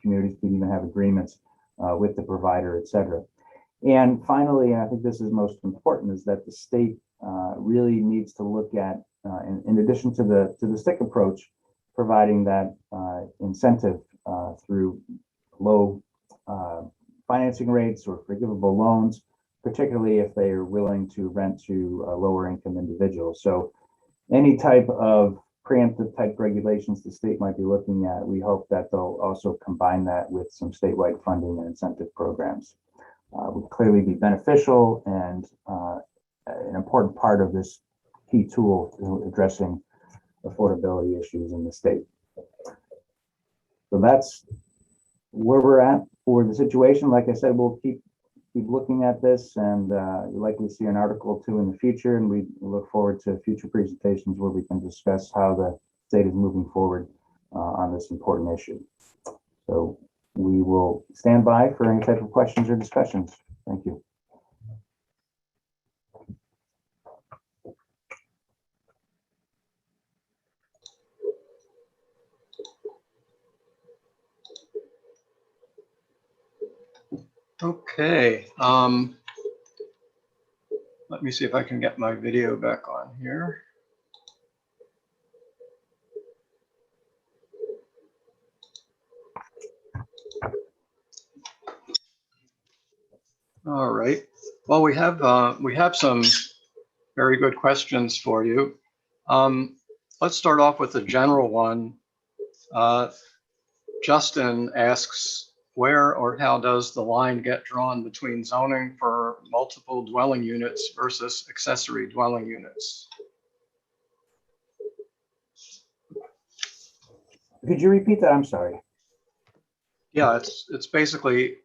Speaker 4: Communities can even have agreements with the provider, et cetera. And finally, and I think this is most important, is that the state really needs to look at, in addition to the stick approach, providing that incentive through low financing rates or forgivable loans, particularly if they are willing to rent to lower income individuals. So any type of preemptive type regulations the state might be looking at, we hope that they'll also combine that with some statewide funding and incentive programs. Would clearly be beneficial and an important part of this key tool to addressing affordability issues in the state. So that's where we're at for the situation. Like I said, we'll keep looking at this, and you'll likely see an article or two in the future, and we look forward to future presentations where we can discuss how the state is moving forward on this important issue. So we will stand by for any type of questions or discussions. Thank you.
Speaker 2: Okay. Let me see if I can get my video back on here. All right. Well, we have some very good questions for you. Let's start off with the general one. Justin asks, where or how does the line get drawn between zoning for multiple dwelling units versus accessory dwelling units?
Speaker 4: Could you repeat that? I'm sorry.
Speaker 2: Yeah, it's basically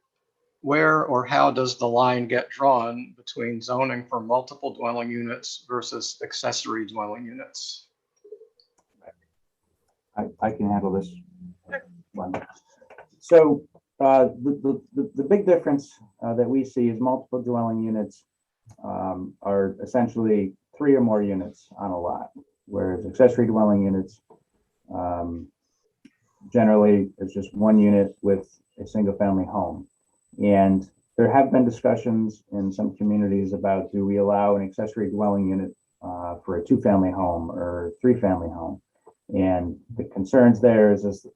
Speaker 2: where or how does the line get drawn between zoning for multiple dwelling units versus accessory dwelling units?
Speaker 4: I can handle this one. So the big difference that we see is multiple dwelling units are essentially 3 or more units on a lot, whereas accessory dwelling units generally is just 1 unit with a single family home. And there have been discussions in some communities about, do we allow an accessory dwelling unit for a 2-family home or 3-family home? And the concerns there is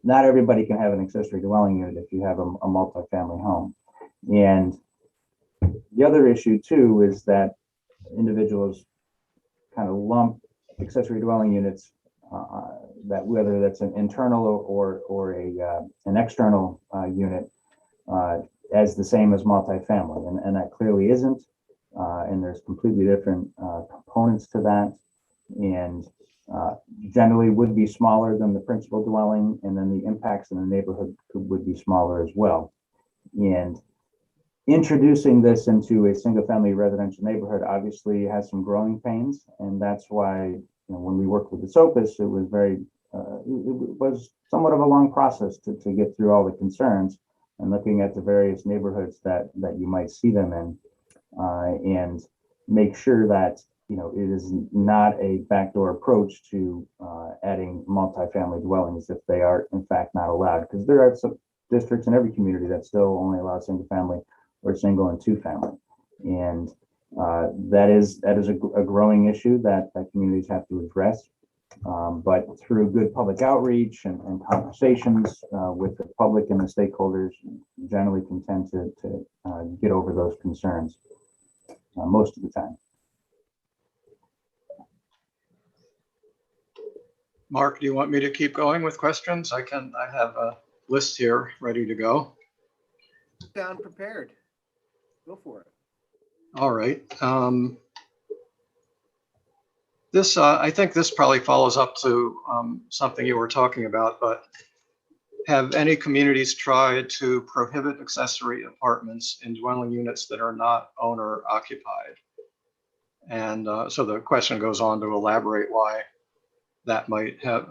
Speaker 4: not everybody can have an accessory dwelling unit if you have a multi-family home. And the other issue too is that individuals kind of lump accessory dwelling units, that whether that's an internal or an external unit, as the same as multifamily, and that clearly isn't. And there's completely different components to that, and generally would be smaller than the principal dwelling, and then the impacts in the neighborhood would be smaller as well. And introducing this into a single family residential neighborhood obviously has some growing pains, and that's why when we worked with the SOPIS, it was it was somewhat of a long process to get through all the concerns and looking at the various neighborhoods that you might see them in, and make sure that it is not a backdoor approach to adding multifamily dwellings if they are in fact not allowed, because there are some districts in every community that still only allow single family or single and 2-family, and that is a growing issue that communities have to address. But through good public outreach and conversations with the public and the stakeholders, generally can tend to get over those concerns most of the time.
Speaker 2: Mark, do you want me to keep going with questions? I have a list here ready to go.
Speaker 1: Sound prepared. Go for it.
Speaker 2: All right. I think this probably follows up to something you were talking about, but have any communities tried to prohibit accessory apartments in dwelling units that are not owner occupied? And so the question goes on to elaborate why that might have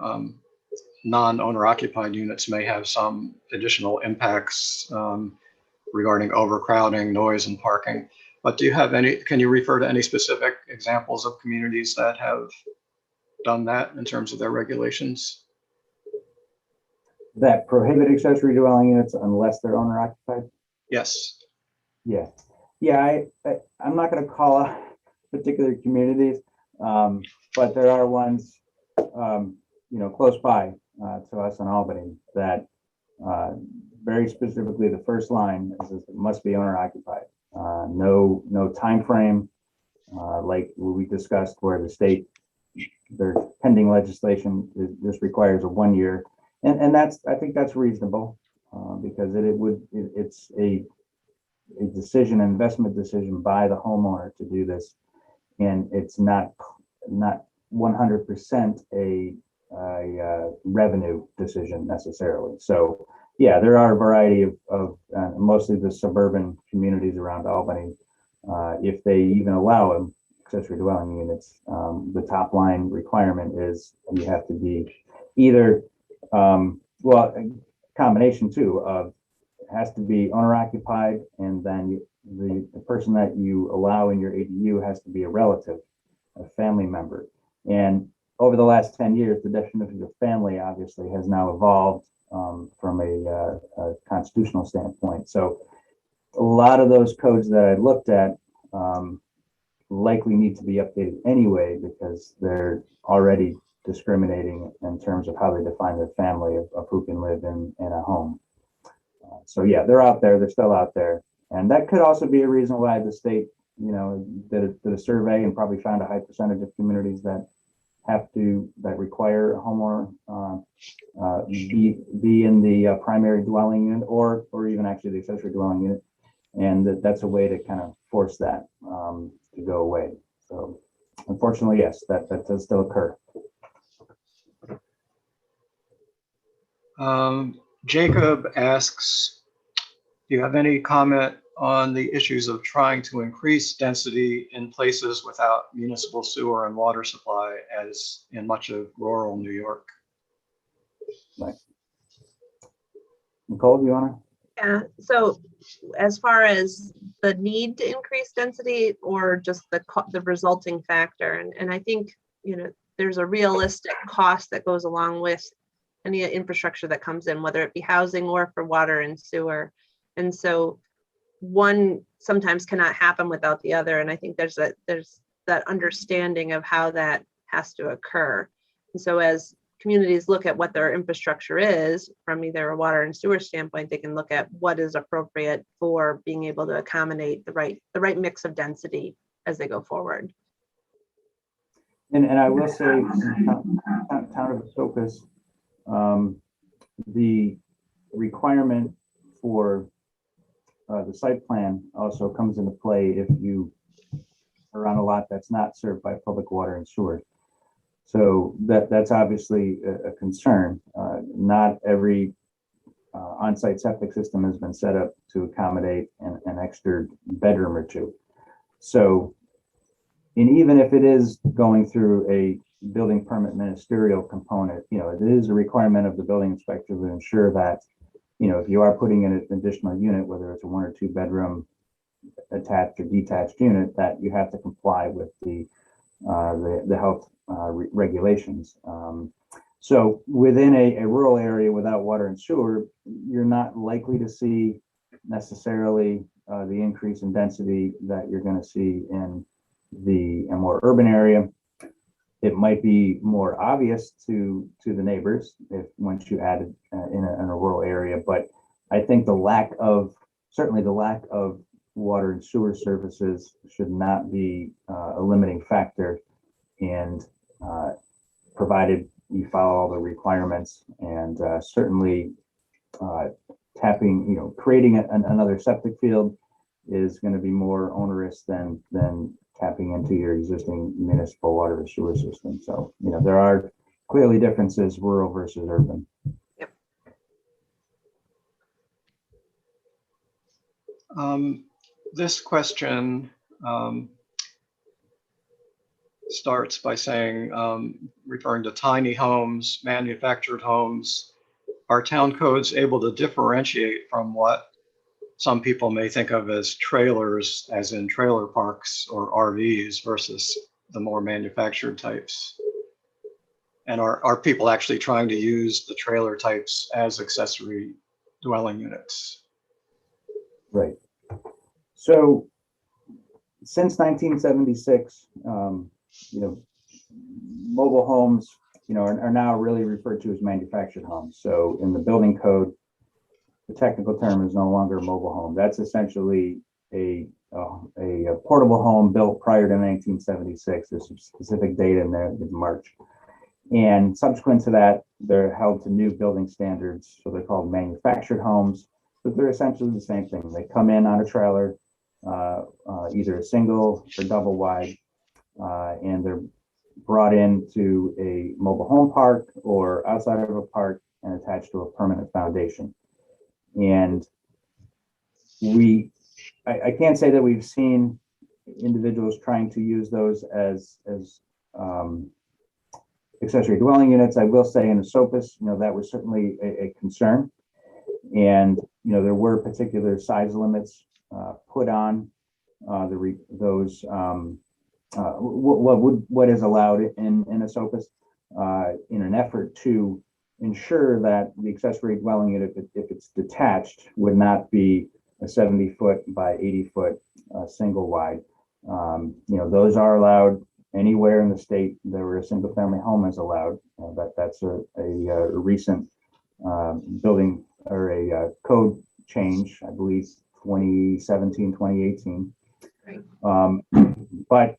Speaker 2: non-owner occupied units may have some additional impacts regarding overcrowding, noise, and parking. But do you have can you refer to any specific examples of communities that have done that in terms of their regulations?
Speaker 4: That prohibit accessory dwelling units unless they're owner occupied?
Speaker 2: Yes.
Speaker 4: Yeah. I'm not going to call out particular communities, but there are ones close by to us in Albany that very specifically the first line is it must be owner occupied. No time frame, like we discussed, where the state, their pending legislation just requires a 1 year, and I think that's reasonable because it's a decision, an investment decision by the homeowner to do this, and it's not 100% a revenue decision necessarily. So yeah, there are a variety of mostly the suburban communities around Albany, if they even allow them accessory dwelling units, the top line requirement is you have to be either a combination too of it has to be owner occupied, and then the person that you allow in your ADU has to be a relative, a family member. And over the last 10 years, the definition of family obviously has now evolved from a constitutional standpoint. So a lot of those codes that I looked at likely need to be updated anyway because they're already discriminating in terms of how they define their family of who can live in a home. So yeah, they're out there, they're still out there. And that could also be a reason why the state, did a survey and probably found a high percentage of communities that require a homeowner be in the primary dwelling unit or even actually the accessory dwelling unit. And that's a way to kind of force that to go away. So unfortunately, yes, that does still occur.
Speaker 2: Jacob asks, do you have any comment on the issues of trying to increase density in places without municipal sewer and water supply, as in much of rural New York?
Speaker 4: Right. Nicole, do you want to?
Speaker 3: Yeah, so as far as the need to increase density or just the resulting factor, and I think, there's a realistic cost that goes along with any infrastructure that comes in, whether it be housing or for water and sewer. And so one sometimes cannot happen without the other. And I think there's that understanding of how that has to occur. And so as communities look at what their infrastructure is from either a water and sewer standpoint, they can look at what is appropriate for being able to accommodate the right mix of density as they go forward.
Speaker 4: And I will say, town of Esopus, the requirement for the site plan also comes into play if you are on a lot that's not served by public water and sewer. So that's obviously a concern. Not every on-site septic system has been set up to accommodate an extra bedroom or two. So, and even if it is going through a building permit ministerial component, it is a requirement of the building inspector to ensure that, if you are putting in an additional unit, whether it's a 1 or 2 bedroom attached or detached unit, that you have to comply with the health regulations. So within a rural area without water and sewer, you're not likely to see necessarily the increase in density that you're going to see in a more urban area. It might be more obvious to the neighbors once you add it in a rural area, but I think certainly the lack of water and sewer services should not be a limiting factor, and provided you follow all the requirements, and certainly creating another septic field is going to be more onerous than tapping into your existing municipal water and sewer system. So, there are clearly differences rural versus urban.
Speaker 3: Yep.
Speaker 2: This question starts by saying, referring to tiny homes, manufactured homes, are town codes able to differentiate from what some people may think of as trailers, as in trailer parks or RVs, versus the more manufactured types? And are people actually trying to use the trailer types as accessory dwelling units?
Speaker 4: Right. So since 1976, mobile homes, are now really referred to as manufactured homes. So in the building code, the technical term is no longer a mobile home. That's essentially a portable home built prior to 1976. There's some specific date in there in March. And subsequent to that, they're held to new building standards. So they're called manufactured homes, but they're essentially the same thing. They come in on a trailer, either a single or double wide, and they're brought into a mobile home park or outside of a park and attached to a permanent foundation. And I can't say that we've seen individuals trying to use those as accessory dwelling units. I will say in the SOPUS, that was certainly a concern. And, there were particular size limits put on those what is allowed in a SOPUS in an effort to ensure that the accessory dwelling unit, if it's detached, would not be a 70-foot by 80-foot single wide. Those are allowed anywhere in the state where a single family home is allowed. That's a recent building or a code change, I believe 2017, 2018.
Speaker 3: Right.
Speaker 4: But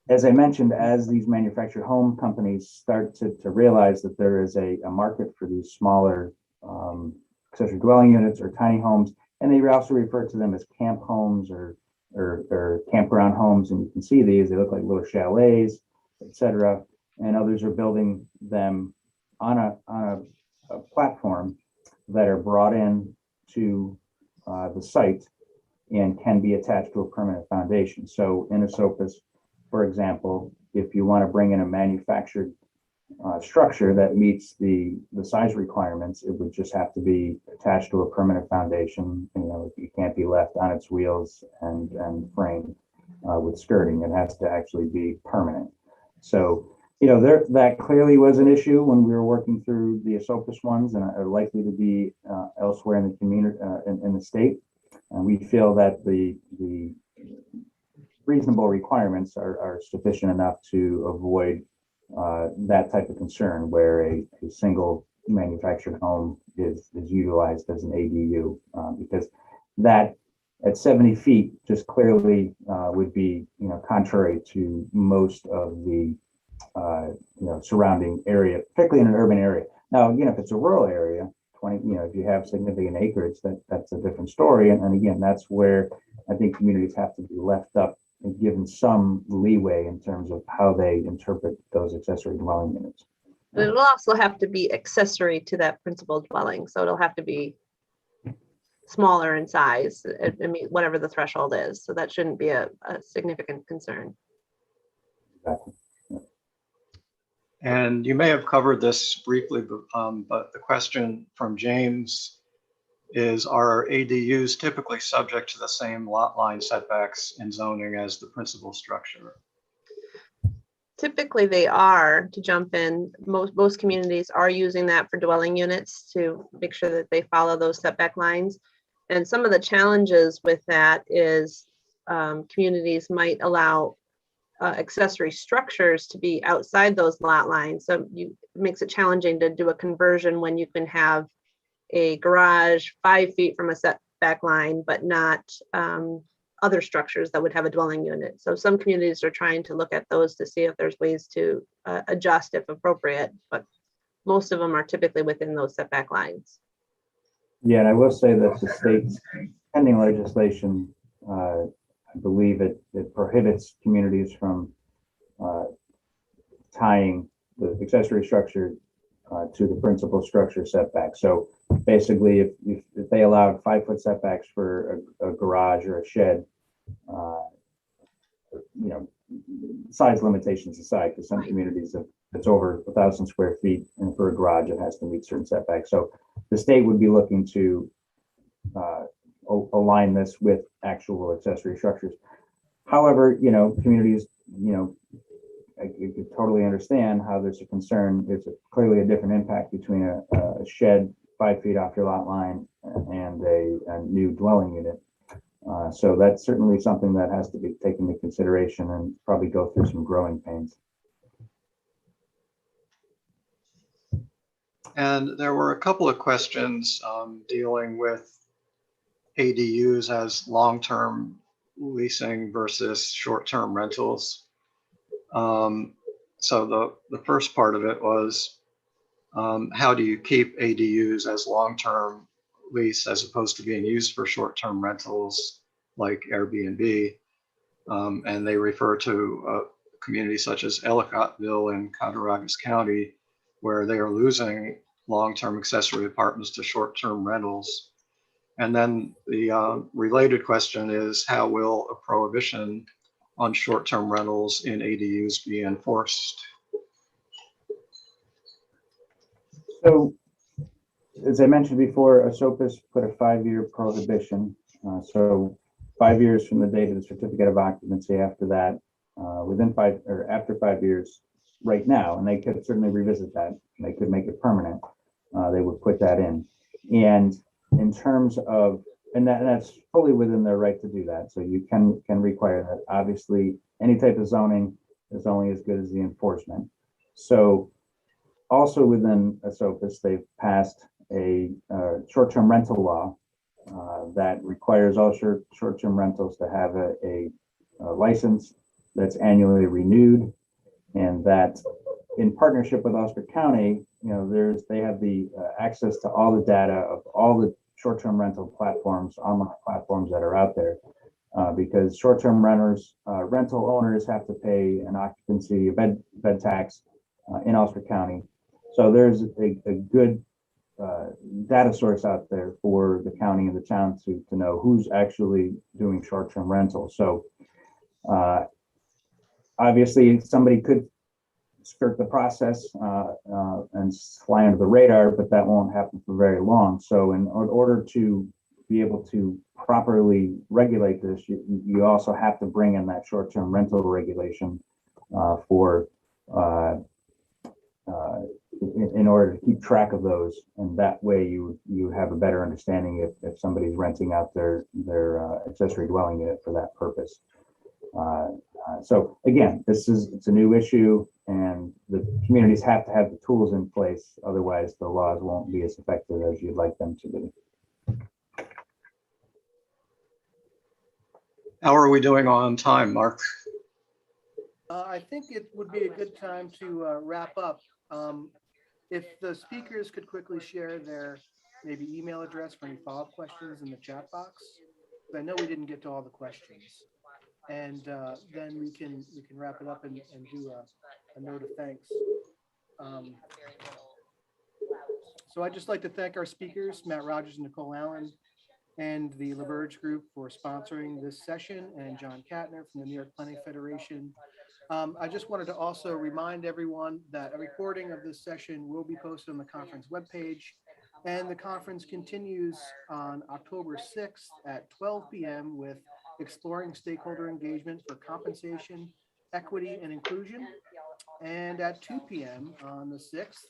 Speaker 4: as I mentioned, as these manufactured home companies start to realize that there is a market for these smaller accessory dwelling units or tiny homes, and they also refer to them as camp homes or campground homes, and you can see these, they look like little chalets, etc. And others are building them on a platform that are brought in to the site and can be attached to a permanent foundation. So in a SOPUS, for example, if you want to bring in a manufactured structure that meets the size requirements, it would just have to be attached to a permanent foundation. It can't be left on its wheels and framed with skirting. It has to actually be permanent. So, that clearly was an issue when we were working through the SOPUS ones, and are likely to be elsewhere in the community, in the state. And we feel that the reasonable requirements are sufficient enough to avoid that type of concern where a single manufactured home is utilized as an ADU, because that at 70 feet just clearly would be contrary to most of the surrounding area, particularly in an urban area. Now, if it's a rural area, if you have significant acreage, that's a different story. And again, that's where I think communities have to be left up and given some leeway in terms of how they interpret those accessory dwelling units.
Speaker 3: But it'll also have to be accessory to that principal dwelling. So it'll have to be smaller in size, whatever the threshold is. So that shouldn't be a significant concern.
Speaker 4: Exactly.
Speaker 2: And you may have covered this briefly, but the question from James is, are ADUs typically subject to the same lot line setbacks and zoning as the principal structure?
Speaker 3: Typically they are, to jump in, most communities are using that for dwelling units to make sure that they follow those setback lines. And some of the challenges with that is communities might allow accessory structures to be outside those lot lines. So it makes it challenging to do a conversion when you can have a garage 5 feet from a setback line, but not other structures that would have a dwelling unit. So some communities are trying to look at those to see if there's ways to adjust if appropriate, but most of them are typically within those setback lines.
Speaker 4: Yeah, and I will say that the state's pending legislation, I believe it prohibits communities from tying the accessory structure to the principal structure setback. So basically, if they allowed 5-foot setbacks for a garage or a shed, size limitations aside, because some communities, if it's over 1,000 square feet, and for a garage, it has to meet certain setbacks. So the state would be looking to align this with actual accessory structures. However, communities, I could totally understand how there's a concern. There's clearly a different impact between a shed 5 feet off your lot line and a new dwelling unit. So that's certainly something that has to be taken into consideration and probably go through some growing pains.
Speaker 2: And there were a couple of questions dealing with ADUs as long-term leasing versus short-term rentals. So the first part of it was, how do you keep ADUs as long-term lease as opposed to being used for short-term rentals like Airbnb? And they refer to communities such as Ellicottville in Cattaraugus County, where they are losing long-term accessory apartments to short-term rentals. And then the related question is, how will a prohibition on short-term rentals in ADUs be enforced?
Speaker 4: So, as I mentioned before, ASOPUS put a 5-year prohibition. So 5 years from the date of the certificate of occupancy. After that, within 5 or after 5 years, right now, and they could certainly revisit that. They could make it permanent. They would put that in. And in terms of, and that's fully within their right to do that. So you can require that. Obviously, any type of zoning is only as good as the enforcement. So also within ASOPUS, they've passed a short-term rental law that requires all short-term rentals to have a license that's annually renewed, and that in partnership with Ulster County, they have the access to all the data of all the short-term rental platforms, online platforms that are out there, because short-term rental owners have to pay an occupancy, a bed tax in Ulster County. So there's a good data source out there for the county and the town to know who's actually doing short-term rentals. So obviously somebody could skirt the process and fly under the radar, but that won't happen for very long. So in order to be able to properly regulate this, you also have to bring in that short-term rental regulation in order to keep track of those, and that way you have a better understanding if somebody's renting out their accessory dwelling unit for that purpose. So again, it's a new issue, and the communities have to have the tools in place. Otherwise, the laws won't be as effective as you'd like them to be.
Speaker 2: How are we doing on time, Mark?
Speaker 1: I think it would be a good time to wrap up. If the speakers could quickly share their maybe email address for any follow-up questions in the chat box. I know we didn't get to all the questions. And then we can wrap it up and do a note of thanks. So I'd just like to thank our speakers, Matt Rogers and Nicole Allen, and the LaBerge Group for sponsoring this session, and John Katner from the New York Planning Federation. I just wanted to also remind everyone that a recording of this session will be posted on the conference webpage, and the conference continues on October 6th at 12 p.m. with Exploring Stakeholder Engagement for Compensation, Equity, and Inclusion, and at 2 p.m. on the 6th,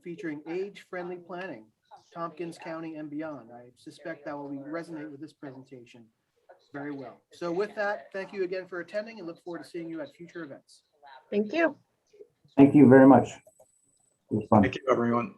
Speaker 1: featuring age-friendly planning, Tompkins County and beyond. I suspect that will resonate with this presentation very well. So with that, thank you again for attending, and look forward to seeing you at future events.
Speaker 3: Thank you.
Speaker 4: Thank you very much. It was fun.
Speaker 2: Thank you, everyone.